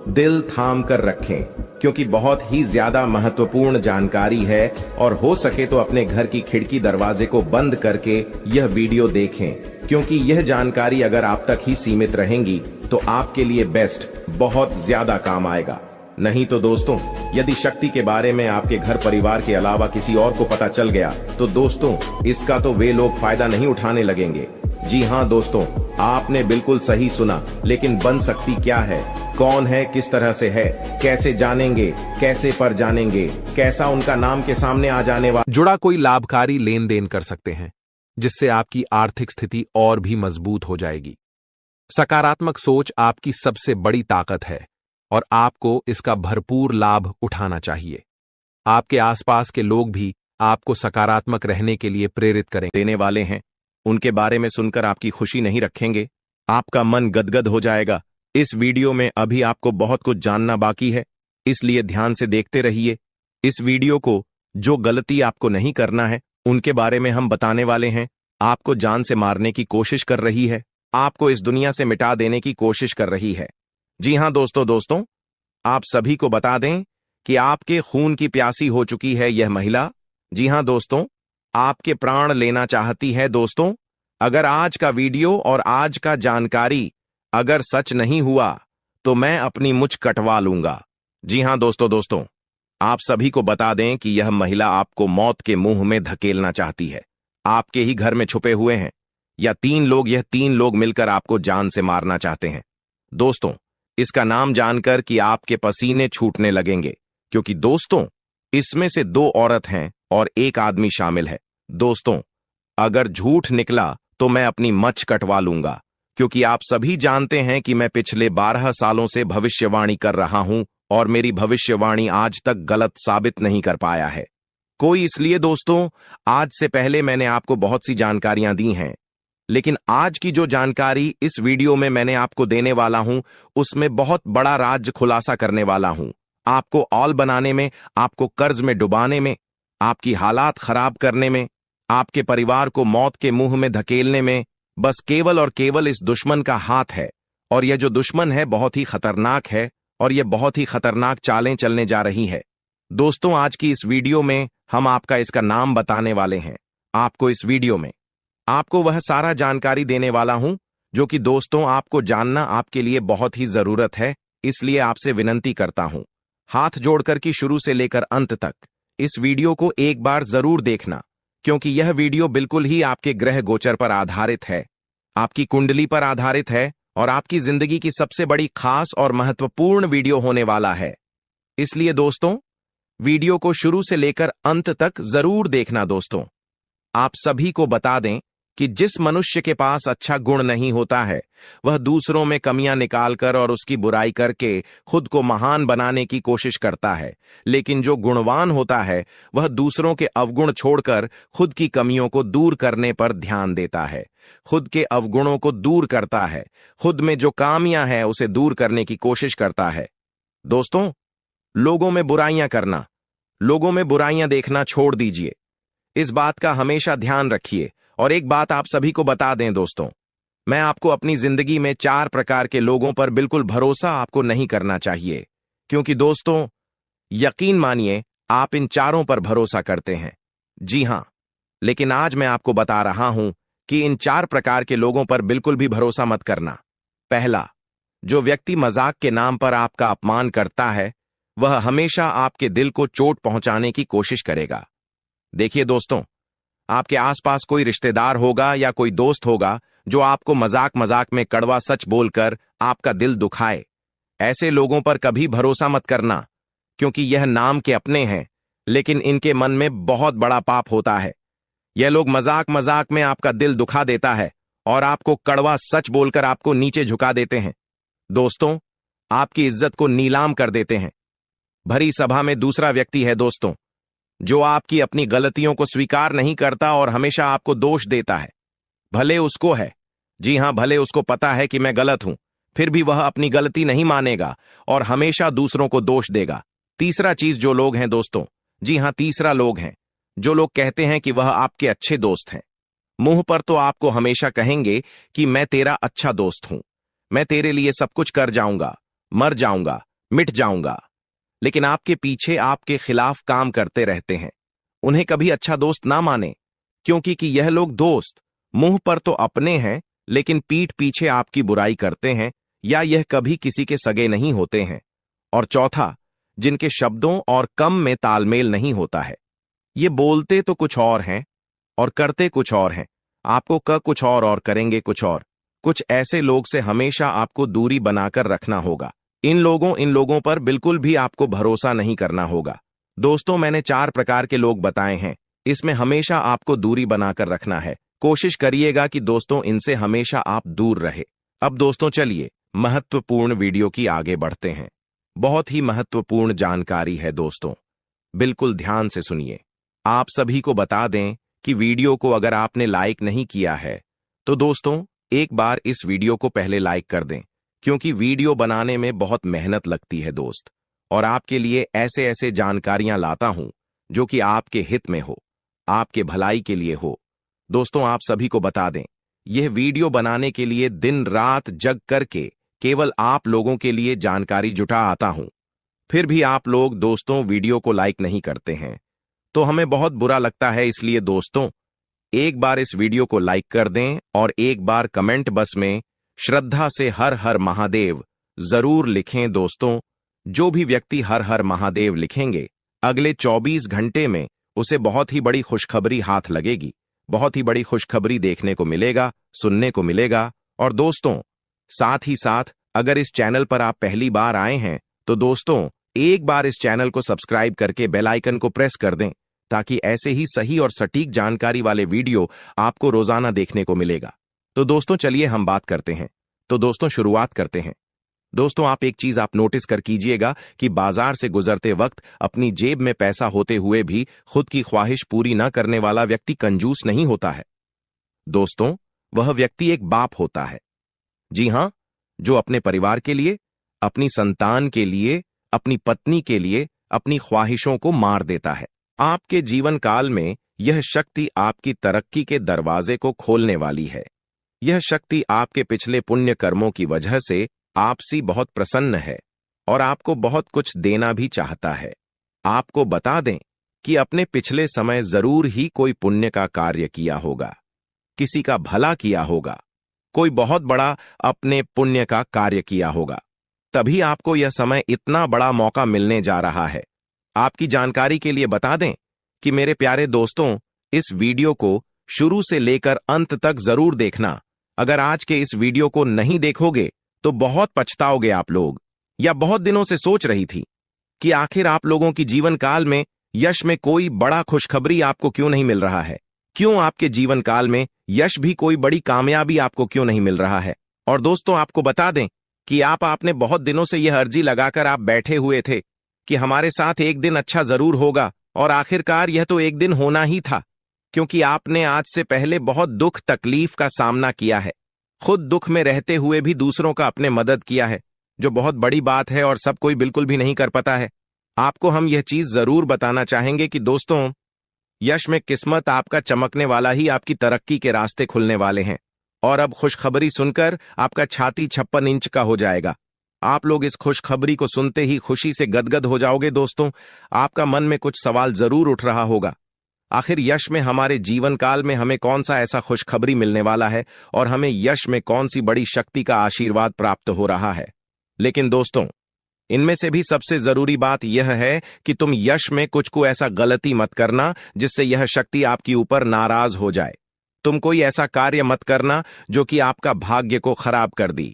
A: दिल थाम कर रखें, क्योंकि बहुत ही ज्यादा महत्वपूर्ण जानकारी है। और हो सके तो अपने घर की खिड़की दरवाजे को बंद करके यह वीडियो देखें, क्योंकि यह जानकारी अगर आप तक ही सीमित रहेंगी तो आपके लिए बेस्ट बहुत ज्यादा काम आएगा। नहीं तो दोस्तों, यदि शक्ति के बारे में आपके घर परिवार के अलावा किसी और को पता चल गया तो दोस्तों इसका तो वे लोग फायदा नहीं उठाने लगेंगे। जी हाँ दोस्तों, आपने बिल्कुल सही सुना। लेकिन बन सकती क्या है, कौन है, किस तरह से है, कैसे जानेंगे, कैसे पर जानेंगे, कैसा उनका नाम के सामने आ जाने वाला
B: जुड़ा कोई लाभकारी लेन देन कर सकते हैं, जिससे आपकी आर्थिक स्थिति और भी मजबूत हो जाएगी। सकारात्मक सोच आपकी सबसे बड़ी ताकत है और आपको इसका भरपूर लाभ उठाना चाहिए। आपके आसपास के लोग भी आपको सकारात्मक रहने के लिए प्रेरित करें
A: देने वाले हैं। उनके बारे में सुनकर आपकी खुशी नहीं रखेंगे, आपका मन गदगद हो जाएगा। इस वीडियो में अभी आपको बहुत कुछ जानना बाकी है, इसलिए ध्यान से देखते रहिए इस वीडियो को। जो गलती आपको नहीं करना है उनके बारे में हम बताने वाले हैं। आपको जान से मारने की कोशिश कर रही है, आपको इस दुनिया से मिटा देने की कोशिश कर रही है। जी हाँ दोस्तों, आप सभी को बता दें कि आपके खून की प्यासी हो चुकी है यह महिला। जी हाँ दोस्तों, आपके प्राण लेना चाहती है। दोस्तों, अगर आज का वीडियो और आज का जानकारी अगर सच नहीं हुआ तो मैं अपनी मुझ कटवा लूंगा। जी हां दोस्तों, आप सभी को बता दें कि यह महिला आपको मौत के मुंह में धकेलना चाहती है। आपके ही घर में छुपे हुए हैं यह तीन लोग मिलकर आपको जान से मारना चाहते हैं। दोस्तों, इसका नाम जानकर कि आपके पसीने छूटने लगेंगे, क्योंकि दोस्तों इसमें से 2 औरत हैं और 1 आदमी शामिल है। दोस्तों, अगर झूठ निकला तो मैं अपनी मच्छ कटवा लूंगा, क्योंकि आप सभी जानते हैं कि मैं पिछले 12 सालों से भविष्यवाणी कर रहा हूं और मेरी भविष्यवाणी आज तक गलत साबित नहीं कर पाया है कोई। इसलिए दोस्तों, आज से पहले मैंने आपको बहुत सी जानकारियां दी हैं, लेकिन आज की जो जानकारी इस वीडियो में मैंने आपको देने वाला हूं, उसमें बहुत बड़ा राज खुलासा करने वाला हूं। आपको ऑल बनाने में, आपको कर्ज में डुबाने में, आपकी हालात खराब करने में, आपके परिवार को मौत के मुंह में धकेलने में बस केवल और केवल इस दुश्मन का हाथ है। और यह जो दुश्मन है बहुत ही खतरनाक है और यह बहुत ही खतरनाक चालें चलने जा रही है। दोस्तों, आज की इस वीडियो में हम आपका इसका नाम बताने वाले हैं। आपको इस वीडियो में आपको वह सारा जानकारी देने वाला हूं जो कि दोस्तों आपको जानना आपके लिए बहुत ही जरूरत है। इसलिए आपसे विनती करता हूं, हाथ जोड़कर कि शुरू से लेकर अंत तक इस वीडियो को एक बार जरूर देखना, क्योंकि यह वीडियो बिल्कुल ही आपके ग्रह गोचर पर आधारित है, आपकी कुंडली पर आधारित है और आपकी जिंदगी की सबसे बड़ी खास और महत्वपूर्ण वीडियो होने वाला है। इसलिए दोस्तों, वीडियो को शुरू से लेकर अंत तक जरूर देखना। दोस्तों, आप सभी को बता दें कि जिस मनुष्य के पास अच्छा गुण नहीं होता है, वह दूसरों में कमियां निकालकर और उसकी बुराई करके खुद को महान बनाने की कोशिश करता है। लेकिन जो गुणवान होता है, वह दूसरों के अवगुण छोड़कर खुद की कमियों को दूर करने पर ध्यान देता है, खुद के अवगुणों को दूर करता है, खुद में जो खामियां हैं उसे दूर करने की कोशिश करता है। दोस्तों, लोगों में बुराइयां करना, लोगों में बुराइयां देखना छोड़ दीजिए। इस बात का हमेशा ध्यान रखिए। और एक बात आप सभी को बता दें दोस्तों, मैं आपको अपनी जिंदगी में 4 प्रकार के लोगों पर बिल्कुल भरोसा आपको नहीं करना चाहिए, क्योंकि दोस्तों यकीन मानिए आप इन चारों पर भरोसा करते हैं। जी हां, लेकिन आज मैं आपको बता रहा हूं कि इन 4 प्रकार के लोगों पर बिल्कुल भी भरोसा मत करना। पहला, जो व्यक्ति मजाक के नाम पर आपका अपमान करता है, वह हमेशा आपके दिल को चोट पहुंचाने की कोशिश करेगा। देखिए दोस्तों, आपके आसपास कोई रिश्तेदार होगा या कोई दोस्त होगा जो आपको मजाक मजाक में कड़वा सच बोलकर आपका दिल दुखाए। ऐसे लोगों पर कभी भरोसा मत करना, क्योंकि यह नाम के अपने हैं, लेकिन इनके मन में बहुत बड़ा पाप होता है। यह लोग मजाक मजाक में आपका दिल दुखा देता है और आपको कड़वा सच बोलकर आपको नीचे झुका देते हैं। दोस्तों, आपकी इज्जत को नीलाम कर देते हैं। भरी सभा में दूसरा व्यक्ति है दोस्तों, जो आपकी अपनी गलतियों को स्वीकार नहीं करता और हमेशा आपको दोष देता है। भले उसको है, जी हां, भले उसको पता है कि मैं गलत हूं, फिर भी वह अपनी गलती नहीं मानेगा और हमेशा दूसरों को दोष देगा। तीसरा चीज जो लोग हैं दोस्तों, जी हां, तीसरा लोग हैं जो लोग कहते हैं कि वह आपके अच्छे दोस्त हैं। मुंह पर तो आपको हमेशा कहेंगे कि मैं तेरा अच्छा दोस्त हूं, मैं तेरे लिए सब कुछ कर जाऊंगा, मर जाऊंगा, मिट जाऊंगा, लेकिन आपके पीछे आपके खिलाफ काम करते रहते हैं। उन्हें कभी अच्छा दोस्त ना माने, क्योंकि कि यह लोग दोस्त मुंह पर तो अपने हैं, लेकिन पीठ पीछे आपकी बुराई करते हैं, या यह कभी किसी के सगे नहीं होते हैं। और चौथा, जिनके शब्दों और कम में तालमेल नहीं होता है। ये बोलते तो कुछ और हैं और करते कुछ और हैं, आपको कुछ और करेंगे कुछ और। कुछ ऐसे लोग से हमेशा आपको दूरी बनाकर रखना होगा। इन लोगों पर बिल्कुल भी आपको भरोसा नहीं करना होगा। दोस्तों, मैंने 4 प्रकार के लोग बताए हैं, इसमें हमेशा आपको दूरी बनाकर रखना है। कोशिश करिएगा कि दोस्तों इनसे हमेशा आप दूर रहे। अब दोस्तों चलिए महत्वपूर्ण वीडियो की आगे बढ़ते हैं। बहुत ही महत्वपूर्ण जानकारी है दोस्तों, बिल्कुल ध्यान से सुनिए। आप सभी को बता दें कि वीडियो को अगर आपने लाइक नहीं किया है तो दोस्तों एक बार इस वीडियो को पहले लाइक कर दें, क्योंकि वीडियो बनाने में बहुत मेहनत लगती है दोस्त, और आपके लिए ऐसे ऐसे जानकारियां लाता हूं जो कि आपके हित में हो, आपके भलाई के लिए हो। दोस्तों, आप सभी को बता दें, यह वीडियो बनाने के लिए दिन रात जग करके केवल आप लोगों के लिए जानकारी जुटा आता हूं। फिर भी आप लोग दोस्तों वीडियो को लाइक नहीं करते हैं, तो हमें बहुत बुरा लगता है। इसलिए दोस्तों एक बार इस वीडियो को लाइक कर दें और एक बार कमेंट बॉक्स में श्रद्धा से हर हर महादेव जरूर लिखें दोस्तों। जो भी व्यक्ति हर हर महादेव लिखेंगे, अगले 24 घंटे में उसे बहुत ही बड़ी खुशखबरी हाथ लगेगी, बहुत ही बड़ी खुशखबरी देखने को मिलेगा, सुनने को मिलेगा। और दोस्तों, साथ ही साथ अगर इस चैनल पर आप पहली बार आए हैं तो दोस्तों एक बार इस चैनल को सब्सक्राइब करके बेल आइकन को प्रेस कर दें, ताकि ऐसे ही सही और सटीक जानकारी वाले वीडियो आपको रोजाना देखने को मिलेगा। तो दोस्तों चलिए हम बात करते हैं। तो दोस्तों शुरुआत करते हैं। दोस्तों आप एक चीज आप नोटिस कर कीजिएगा कि बाजार से गुजरते वक्त अपनी जेब में पैसा होते हुए भी खुद की ख्वाहिश पूरी न करने वाला व्यक्ति कंजूस नहीं होता है दोस्तों, वह व्यक्ति एक बाप होता है। जी हां, जो अपने परिवार के लिए, अपनी संतान के लिए, अपनी पत्नी के लिए अपनी ख्वाहिशों को मार देता है। आपके जीवन काल में यह शक्ति आपकी तरक्की के दरवाजे को खोलने वाली है। यह शक्ति आपके पिछले पुण्य कर्मों की वजह से आपसे बहुत प्रसन्न है और आपको बहुत कुछ देना भी चाहता है। आपको बता दें कि अपने पिछले समय जरूर ही कोई पुण्य का कार्य किया होगा, किसी का भला किया होगा, कोई बहुत बड़ा अपने पुण्य का कार्य किया होगा, तभी आपको यह समय इतना बड़ा मौका मिलने जा रहा है। आपकी जानकारी के लिए बता दें कि मेरे प्यारे दोस्तों, इस वीडियो को शुरू से लेकर अंत तक जरूर देखना। अगर आज के इस वीडियो को नहीं देखोगे तो बहुत पछताओगे आप लोग। या बहुत दिनों से सोच रही थी कि आखिर आप लोगों की जीवन काल में यश में कोई बड़ा खुशखबरी आपको क्यों नहीं मिल रहा है, क्यों आपके जीवन काल में यश भी कोई बड़ी कामयाबी आपको क्यों नहीं मिल रहा है। और दोस्तों आपको बता दें कि आपने बहुत दिनों से यह अर्जी लगाकर आप बैठे हुए थे कि हमारे साथ एक दिन अच्छा जरूर होगा, और आखिरकार यह तो एक दिन होना ही था, क्योंकि आपने आज से पहले बहुत दुख तकलीफ का सामना किया है, खुद दुख में रहते हुए भी दूसरों का अपने मदद किया है, जो बहुत बड़ी बात है और सब कोई बिल्कुल भी नहीं कर पाता है। आपको हम यह चीज जरूर बताना चाहेंगे कि दोस्तों, यश में किस्मत आपका चमकने वाला ही आपकी तरक्की के रास्ते खुलने वाले हैं। और अब खुशखबरी सुनकर आपका छाती 56 इंच का हो जाएगा। आप लोग इस खुशखबरी को सुनते ही खुशी से गदगद हो जाओगे। दोस्तों आपका मन में कुछ सवाल जरूर उठ रहा होगा, आखिर यश में हमारे जीवन काल में हमें कौन सा ऐसा खुशखबरी मिलने वाला है और हमें यश में कौन सी बड़ी शक्ति का आशीर्वाद प्राप्त हो रहा है। लेकिन दोस्तों, इनमें से भी सबसे जरूरी बात यह है कि तुम यश में कुछ को ऐसा गलती मत करना जिससे यह शक्ति आपके ऊपर नाराज हो जाए। तुम कोई ऐसा कार्य मत करना जो कि आपका भाग्य को खराब कर दी।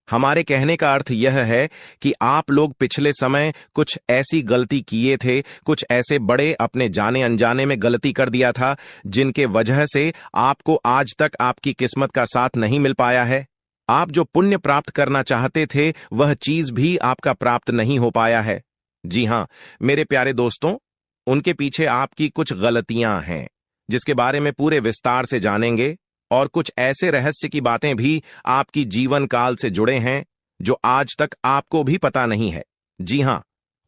A: हमारे कहने का अर्थ यह है कि आप लोग पिछले समय कुछ ऐसी गलती किए थे, कुछ ऐसे बड़े अपने जाने अनजाने में गलती कर दिया था, जिनके वजह से आपको आज तक आपकी किस्मत का साथ नहीं मिल पाया है। आप जो पुण्य प्राप्त करना चाहते थे वह चीज भी आपका प्राप्त नहीं हो पाया है। जी हां मेरे प्यारे दोस्तों, उनके पीछे आपकी कुछ गलतियां हैं जिसके बारे में पूरे विस्तार से जानेंगे, और कुछ ऐसे रहस्य की बातें भी आपकी जीवन काल से जुड़े हैं जो आज तक आपको भी पता नहीं है। जी हां,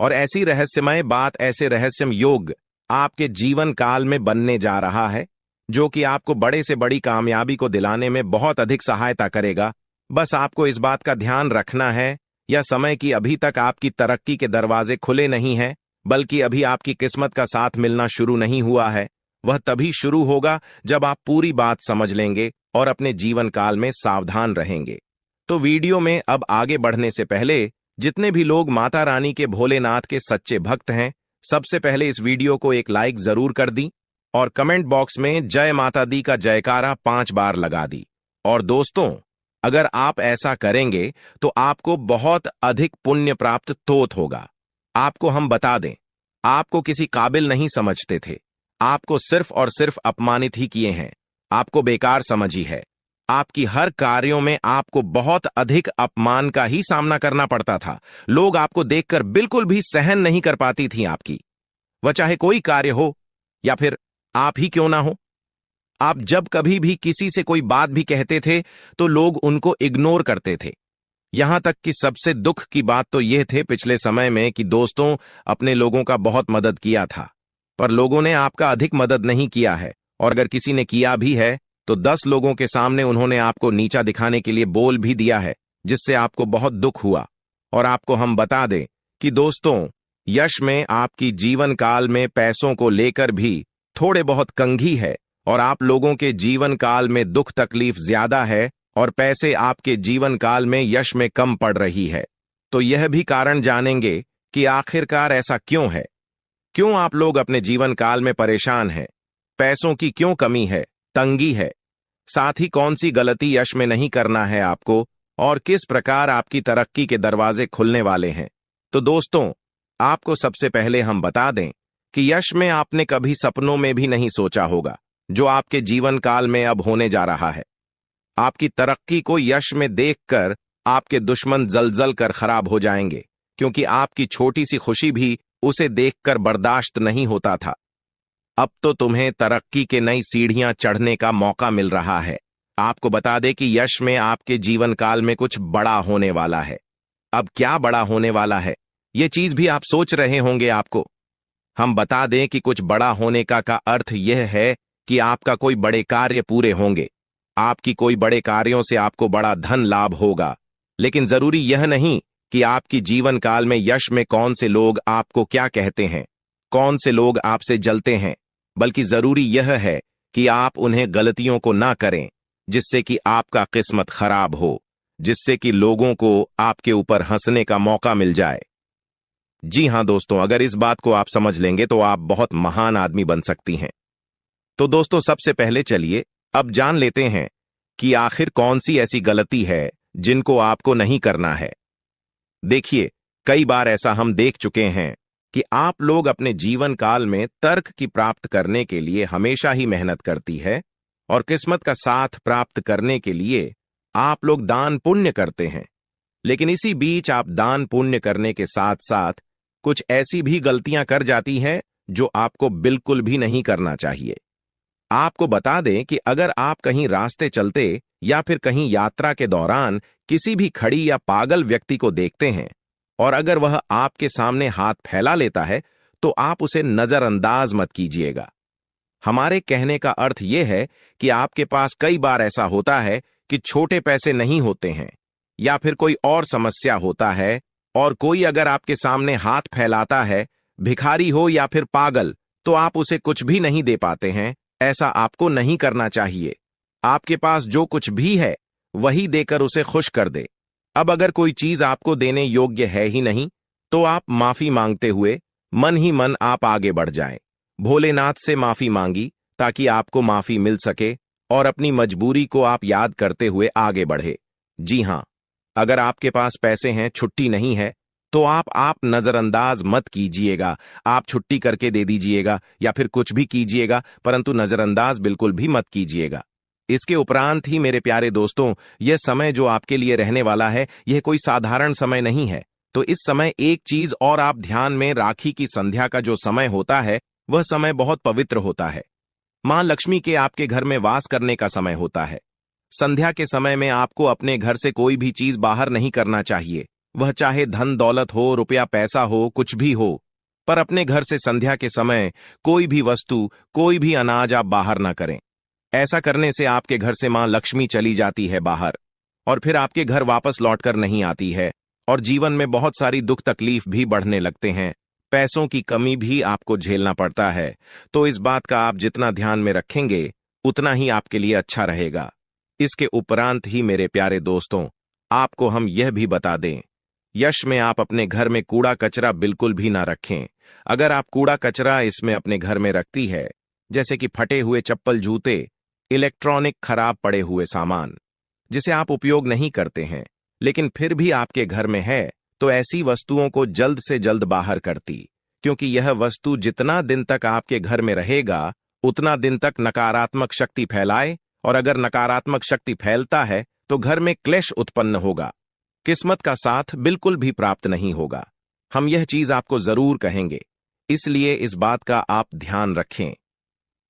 A: और ऐसी रहस्यमय बात, ऐसे रहस्यम योग आपके जीवन काल में बनने जा रहा है जो कि आपको बड़े से बड़ी कामयाबी को दिलाने में बहुत अधिक सहायता करेगा। बस आपको इस बात का ध्यान रखना है, यह समय की अभी तक आपकी तरक्की के दरवाजे खुले नहीं हैं, बल्कि अभी आपकी किस्मत का साथ मिलना शुरू नहीं हुआ है। वह तभी शुरू होगा जब आप पूरी बात समझ लेंगे और अपने जीवन काल में सावधान रहेंगे। तो वीडियो में अब आगे बढ़ने से पहले जितने भी लोग माता रानी के भोलेनाथ के सच्चे भक्त हैं, सबसे पहले इस वीडियो को एक लाइक जरूर कर दी और कमेंट बॉक्स में जय माता दी का जयकारा 5 बार लगा दी। और दोस्तों, अगर आप ऐसा करेंगे तो आपको बहुत अधिक पुण्य प्राप्त तोत होगा। आपको हम बता दें, आपको किसी काबिल नहीं समझते थे, आपको सिर्फ और सिर्फ अपमानित ही किए हैं, आपको बेकार समझी है। आपकी हर कार्यों में आपको बहुत अधिक अपमान का ही सामना करना पड़ता था। लोग आपको देखकर बिल्कुल भी सहन नहीं कर पाती थी आपकी, वह चाहे कोई कार्य हो या फिर आप ही क्यों ना हो। आप जब कभी भी किसी से कोई बात भी कहते थे तो लोग उनको इग्नोर करते थे। यहां तक कि सबसे दुख की बात तो यह थे पिछले समय में कि दोस्तों अपने लोगों का बहुत मदद किया था, पर लोगों ने आपका अधिक मदद नहीं किया है, और अगर किसी ने किया भी है तो 10 लोगों के सामने उन्होंने आपको नीचा दिखाने के लिए बोल भी दिया है, जिससे आपको बहुत दुख हुआ। और आपको हम बता दें कि दोस्तों, यश में आपकी जीवन काल में पैसों को लेकर भी थोड़े बहुत कंघी है और आप लोगों के जीवन काल में दुख तकलीफ ज्यादा है और पैसे आपके जीवन काल में यश में कम पड़ रही है, तो यह भी कारण जानेंगे कि आखिरकार ऐसा क्यों है। क्यों आप लोग अपने जीवन काल में परेशान हैं? पैसों की क्यों कमी है, तंगी है? साथ ही कौन सी गलती यश में नहीं करना है आपको, और किस प्रकार आपकी तरक्की के दरवाजे खुलने वाले हैं। तो दोस्तों, आपको सबसे पहले हम बता दें कि यश में आपने कभी सपनों में भी नहीं सोचा होगा जो आपके जीवन काल में अब होने जा रहा है। आपकी तरक्की को यश में देखकर आपके दुश्मन जलजल कर खराब हो जाएंगे, क्योंकि आपकी छोटी सी खुशी भी उसे देखकर बर्दाश्त नहीं होता था। अब तो तुम्हें तरक्की के नई सीढ़ियां चढ़ने का मौका मिल रहा है। आपको बता दें कि यश में आपके जीवन काल में कुछ बड़ा होने वाला है। अब क्या बड़ा होने वाला है, ये चीज भी आप सोच रहे होंगे। आपको हम बता दें कि कुछ बड़ा होने का अर्थ यह है कि आपका कोई बड़े कार्य पूरे होंगे। आपकी कोई बड़े कार्यों से आपको बड़ा धन लाभ होगा। लेकिन जरूरी यह नहीं कि आपकी जीवन काल में यश में कौन से लोग आपको क्या कहते हैं, कौन से लोग आपसे जलते हैं, बल्कि जरूरी यह है कि आप उन्हें गलतियों को ना करें जिससे कि आपका किस्मत खराब हो, जिससे कि लोगों को आपके ऊपर हंसने का मौका मिल जाए। जी हां दोस्तों, अगर इस बात को आप समझ लेंगे तो आप बहुत महान आदमी बन सकती हैं। तो दोस्तों, सबसे पहले चलिए अब जान लेते हैं कि आखिर कौन सी ऐसी गलती है जिनको आपको नहीं करना है। देखिए, कई बार ऐसा हम देख चुके हैं कि आप लोग अपने जीवन काल में तर्क की प्राप्त करने के लिए हमेशा ही मेहनत करती है, और किस्मत का साथ प्राप्त करने के लिए आप लोग दान पुण्य करते हैं। लेकिन इसी बीच आप दान पुण्य करने के साथ साथ कुछ ऐसी भी गलतियां कर जाती हैं जो आपको बिल्कुल भी नहीं करना चाहिए। आपको बता दें कि अगर आप कहीं रास्ते चलते या फिर कहीं यात्रा के दौरान किसी भी खड़ी या पागल व्यक्ति को देखते हैं, और अगर वह आपके सामने हाथ फैला लेता है, तो आप उसे नजरअंदाज मत कीजिएगा। हमारे कहने का अर्थ यह है कि आपके पास कई बार ऐसा होता है कि छोटे पैसे नहीं होते हैं, या फिर कोई और समस्या होता है, और कोई अगर आपके सामने हाथ फैलाता है, भिखारी हो या फिर पागल, तो आप उसे कुछ भी नहीं दे पाते हैं। ऐसा आपको नहीं करना चाहिए। आपके पास जो कुछ भी है वही देकर उसे खुश कर दे। अब अगर कोई चीज आपको देने योग्य है ही नहीं, तो आप माफी मांगते हुए मन ही मन आप आगे बढ़ जाएं। भोलेनाथ से माफी मांगी ताकि आपको माफी मिल सके, और अपनी मजबूरी को आप याद करते हुए आगे बढ़े। जी हां, अगर आपके पास पैसे हैं, छुट्टी नहीं है, तो आप नजरअंदाज मत कीजिएगा। आप छुट्टी करके दे दीजिएगा या फिर कुछ भी कीजिएगा, परंतु नजरअंदाज बिल्कुल भी मत कीजिएगा। इसके उपरांत ही मेरे प्यारे दोस्तों, यह समय जो आपके लिए रहने वाला है, यह कोई साधारण समय नहीं है। तो इस समय एक चीज और आप ध्यान में, राखी की संध्या का जो समय होता है, वह समय बहुत पवित्र होता है। मां लक्ष्मी के आपके घर में वास करने का समय होता है। संध्या के समय में आपको अपने घर से कोई भी चीज बाहर नहीं करना चाहिए, वह चाहे धन दौलत हो, रुपया पैसा हो, कुछ भी हो, पर अपने घर से संध्या के समय कोई भी वस्तु, कोई भी अनाज आप बाहर ना करें। ऐसा करने से आपके घर से मां लक्ष्मी चली जाती है बाहर, और फिर आपके घर वापस लौटकर नहीं आती है, और जीवन में बहुत सारी दुख तकलीफ भी बढ़ने लगते हैं। पैसों की कमी भी आपको झेलना पड़ता है। तो इस बात का आप जितना ध्यान में रखेंगे, उतना ही आपके लिए अच्छा रहेगा। इसके उपरांत ही मेरे प्यारे दोस्तों, आपको हम यह भी बता दें, यश में आप अपने घर में कूड़ा कचरा बिल्कुल भी ना रखें। अगर आप कूड़ा कचरा इसमें अपने घर में रखती है, जैसे कि फटे हुए चप्पल, जूते, इलेक्ट्रॉनिक खराब पड़े हुए सामान जिसे आप उपयोग नहीं करते हैं, लेकिन फिर भी आपके घर में है, तो ऐसी वस्तुओं को जल्द से जल्द बाहर करती, क्योंकि यह वस्तु जितना दिन तक आपके घर में रहेगा, उतना दिन तक नकारात्मक शक्ति फैलाए, और अगर नकारात्मक शक्ति फैलता है तो घर में क्लेश उत्पन्न होगा, किस्मत का साथ बिल्कुल भी प्राप्त नहीं होगा। हम यह चीज आपको जरूर कहेंगे, इसलिए इस बात का आप ध्यान रखें।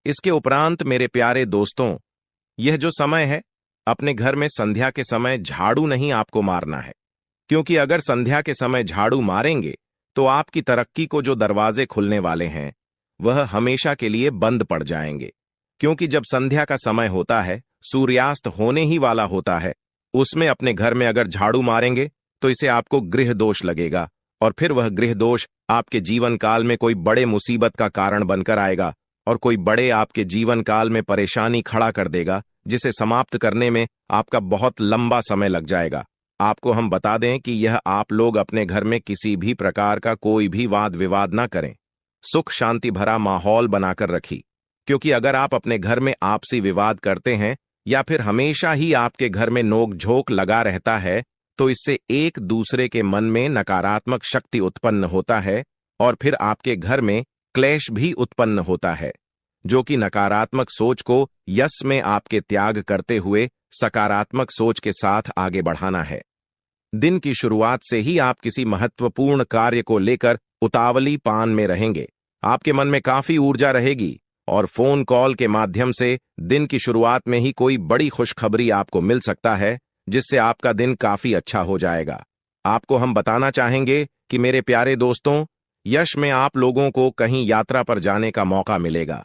A: इसके उपरांत मेरे प्यारे दोस्तों, यह जो समय है, अपने घर में संध्या के समय झाड़ू नहीं आपको मारना है, क्योंकि अगर संध्या के समय झाड़ू मारेंगे तो आपकी तरक्की को जो दरवाजे खुलने वाले हैं, वह हमेशा के लिए बंद पड़ जाएंगे। क्योंकि जब संध्या का समय होता है, सूर्यास्त होने ही वाला होता है, उसमें अपने घर में अगर झाड़ू मारेंगे तो इसे आपको गृह दोष लगेगा, और फिर वह गृह दोष आपके जीवन काल में कोई बड़े मुसीबत का कारण बनकर आएगा, और कोई बड़े आपके जीवन काल में परेशानी खड़ा कर देगा, जिसे समाप्त करने में आपका बहुत लंबा समय लग जाएगा। आपको हम बता दें कि यह आप लोग अपने घर में किसी भी प्रकार का कोई भी वाद विवाद ना करें, सुख शांति भरा माहौल बनाकर रखी, क्योंकि अगर आप अपने घर में आपसी विवाद करते हैं या फिर हमेशा ही आपके घर में नोक झोंक लगा रहता है, तो इससे एक दूसरे के मन में नकारात्मक शक्ति उत्पन्न होता है और फिर आपके घर में क्लेश भी उत्पन्न होता है, जो कि नकारात्मक सोच को यश में आपके त्याग करते हुए सकारात्मक सोच के साथ आगे बढ़ाना है। दिन की शुरुआत से ही आप किसी महत्वपूर्ण कार्य को लेकर उतावली पान में रहेंगे। आपके मन में काफी ऊर्जा रहेगी और फोन कॉल के माध्यम से दिन की शुरुआत में ही कोई बड़ी खुशखबरी आपको मिल सकता है, जिससे आपका दिन काफी अच्छा हो जाएगा। आपको हम बताना चाहेंगे कि मेरे प्यारे दोस्तों, यश में आप लोगों को कहीं यात्रा पर जाने का मौका मिलेगा,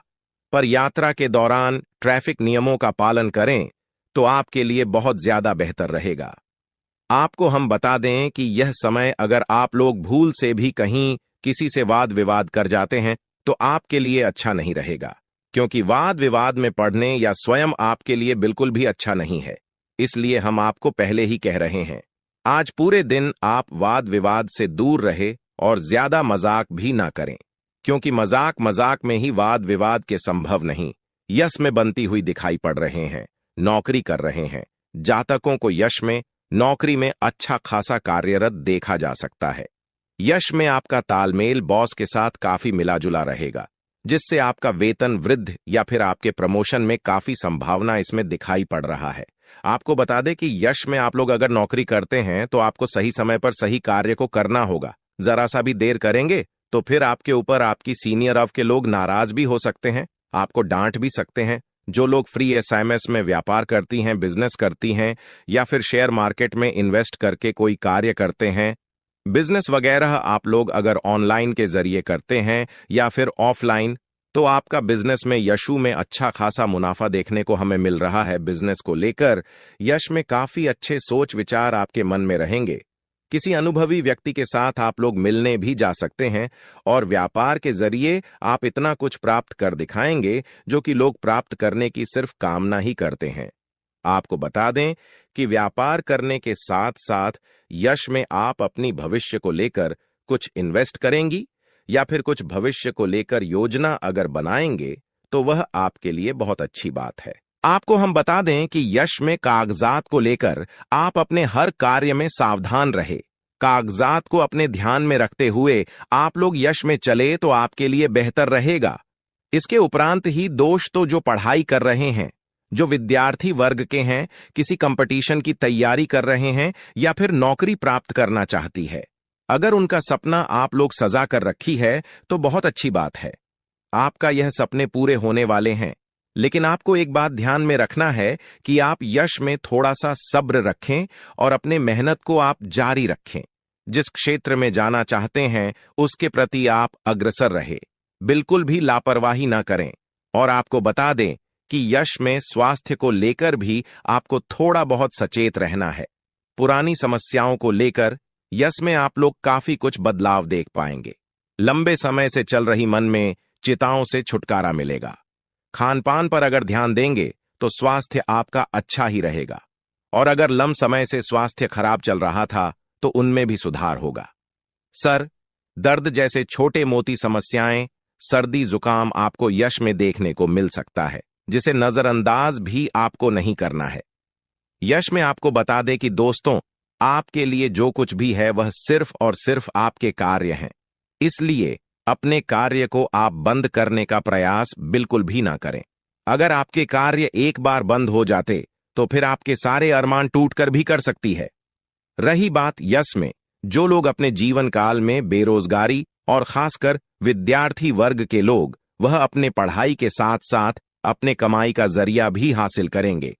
A: पर यात्रा के दौरान ट्रैफिक नियमों का पालन करें तो आपके लिए बहुत ज्यादा बेहतर रहेगा। आपको हम बता दें कि यह समय अगर आप लोग भूल से भी कहीं किसी से वाद विवाद कर जाते हैं तो आपके लिए अच्छा नहीं रहेगा, क्योंकि वाद विवाद में पड़ने या स्वयं आपके लिए बिल्कुल भी अच्छा नहीं है। इसलिए हम आपको पहले ही कह रहे हैं, आज पूरे दिन आप वाद विवाद से दूर रहे और ज्यादा मजाक भी ना करें, क्योंकि मजाक में ही वाद विवाद के संभव नहीं यश में बनती हुई दिखाई पड़ रहे हैं। नौकरी कर रहे हैं जातकों को यश में नौकरी में अच्छा खासा कार्यरत देखा जा सकता है। यश में आपका तालमेल बॉस के साथ काफी मिला जुला रहेगा, जिससे आपका वेतन वृद्धि या फिर आपके प्रमोशन में काफी संभावना इसमें दिखाई पड़ रहा है। आपको बता दें कि यश में आप लोग अगर नौकरी करते हैं तो आपको सही समय पर सही कार्य को करना होगा। जरा सा भी देर करेंगे तो फिर आपके ऊपर आपकी सीनियर ऑफ के लोग नाराज भी हो सकते हैं, आपको डांट भी सकते हैं। जो लोग फ्री एसएमएस में व्यापार करती हैं, बिजनेस करती हैं या फिर शेयर मार्केट में इन्वेस्ट करके कोई कार्य करते हैं, बिजनेस वगैरह आप लोग अगर ऑनलाइन के जरिए करते हैं या फिर ऑफलाइन, तो आपका बिजनेस में यशु में अच्छा खासा मुनाफा देखने को हमें मिल रहा है। बिजनेस को लेकर यश में काफी अच्छे सोच विचार आपके मन में रहेंगे। किसी अनुभवी व्यक्ति के साथ आप लोग मिलने भी जा सकते हैं और व्यापार के जरिए आप इतना कुछ प्राप्त कर दिखाएंगे जो कि लोग प्राप्त करने की सिर्फ कामना ही करते हैं। आपको बता दें कि व्यापार करने के साथ साथ यश में आप अपनी भविष्य को लेकर कुछ इन्वेस्ट करेंगी या फिर कुछ भविष्य को लेकर योजना अगर बनाएंगे तो वह आपके लिए बहुत अच्छी बात है। आपको हम बता दें कि यश में कागजात को लेकर आप अपने हर कार्य में सावधान रहे। कागजात को अपने ध्यान में रखते हुए आप लोग यश में चले तो आपके लिए बेहतर रहेगा। इसके उपरांत ही दोष तो जो पढ़ाई कर रहे हैं, जो विद्यार्थी वर्ग के हैं, किसी कंपटीशन की तैयारी कर रहे हैं या फिर नौकरी प्राप्त करना चाहती है, अगर उनका सपना आप लोग सजा कर रखी है तो बहुत अच्छी बात है। आपका यह सपने पूरे होने वाले हैं, लेकिन आपको एक बात ध्यान में रखना है कि आप यश में थोड़ा सा सब्र रखें और अपने मेहनत को आप जारी रखें। जिस क्षेत्र में जाना चाहते हैं उसके प्रति आप अग्रसर रहे, बिल्कुल भी लापरवाही ना करें। और आपको बता दें कि यश में स्वास्थ्य को लेकर भी आपको थोड़ा बहुत सचेत रहना है। पुरानी समस्याओं को लेकर यश में आप लोग काफी कुछ बदलाव देख पाएंगे। लंबे समय से चल रही मन में चिताओं से छुटकारा मिलेगा। खान पान पर अगर ध्यान देंगे तो स्वास्थ्य आपका अच्छा ही रहेगा, और अगर लंबे समय से स्वास्थ्य खराब चल रहा था तो उनमें भी सुधार होगा। सर दर्द जैसे छोटे मोटी समस्याएं, सर्दी जुकाम आपको यश में देखने को मिल सकता है, जिसे नजरअंदाज भी आपको नहीं करना है। यश में आपको बता दे कि दोस्तों, आपके लिए जो कुछ भी है वह सिर्फ और सिर्फ आपके कार्य हैं, इसलिए अपने कार्य को आप बंद करने का प्रयास बिल्कुल भी ना करें। अगर आपके कार्य एक बार बंद हो जाते तो फिर आपके सारे अरमान टूटकर भी कर सकती है। रही बात यश में, जो लोग अपने जीवन काल में बेरोजगारी और खासकर विद्यार्थी वर्ग के लोग, वह अपने पढ़ाई के साथ साथ अपने कमाई का जरिया भी हासिल करेंगे।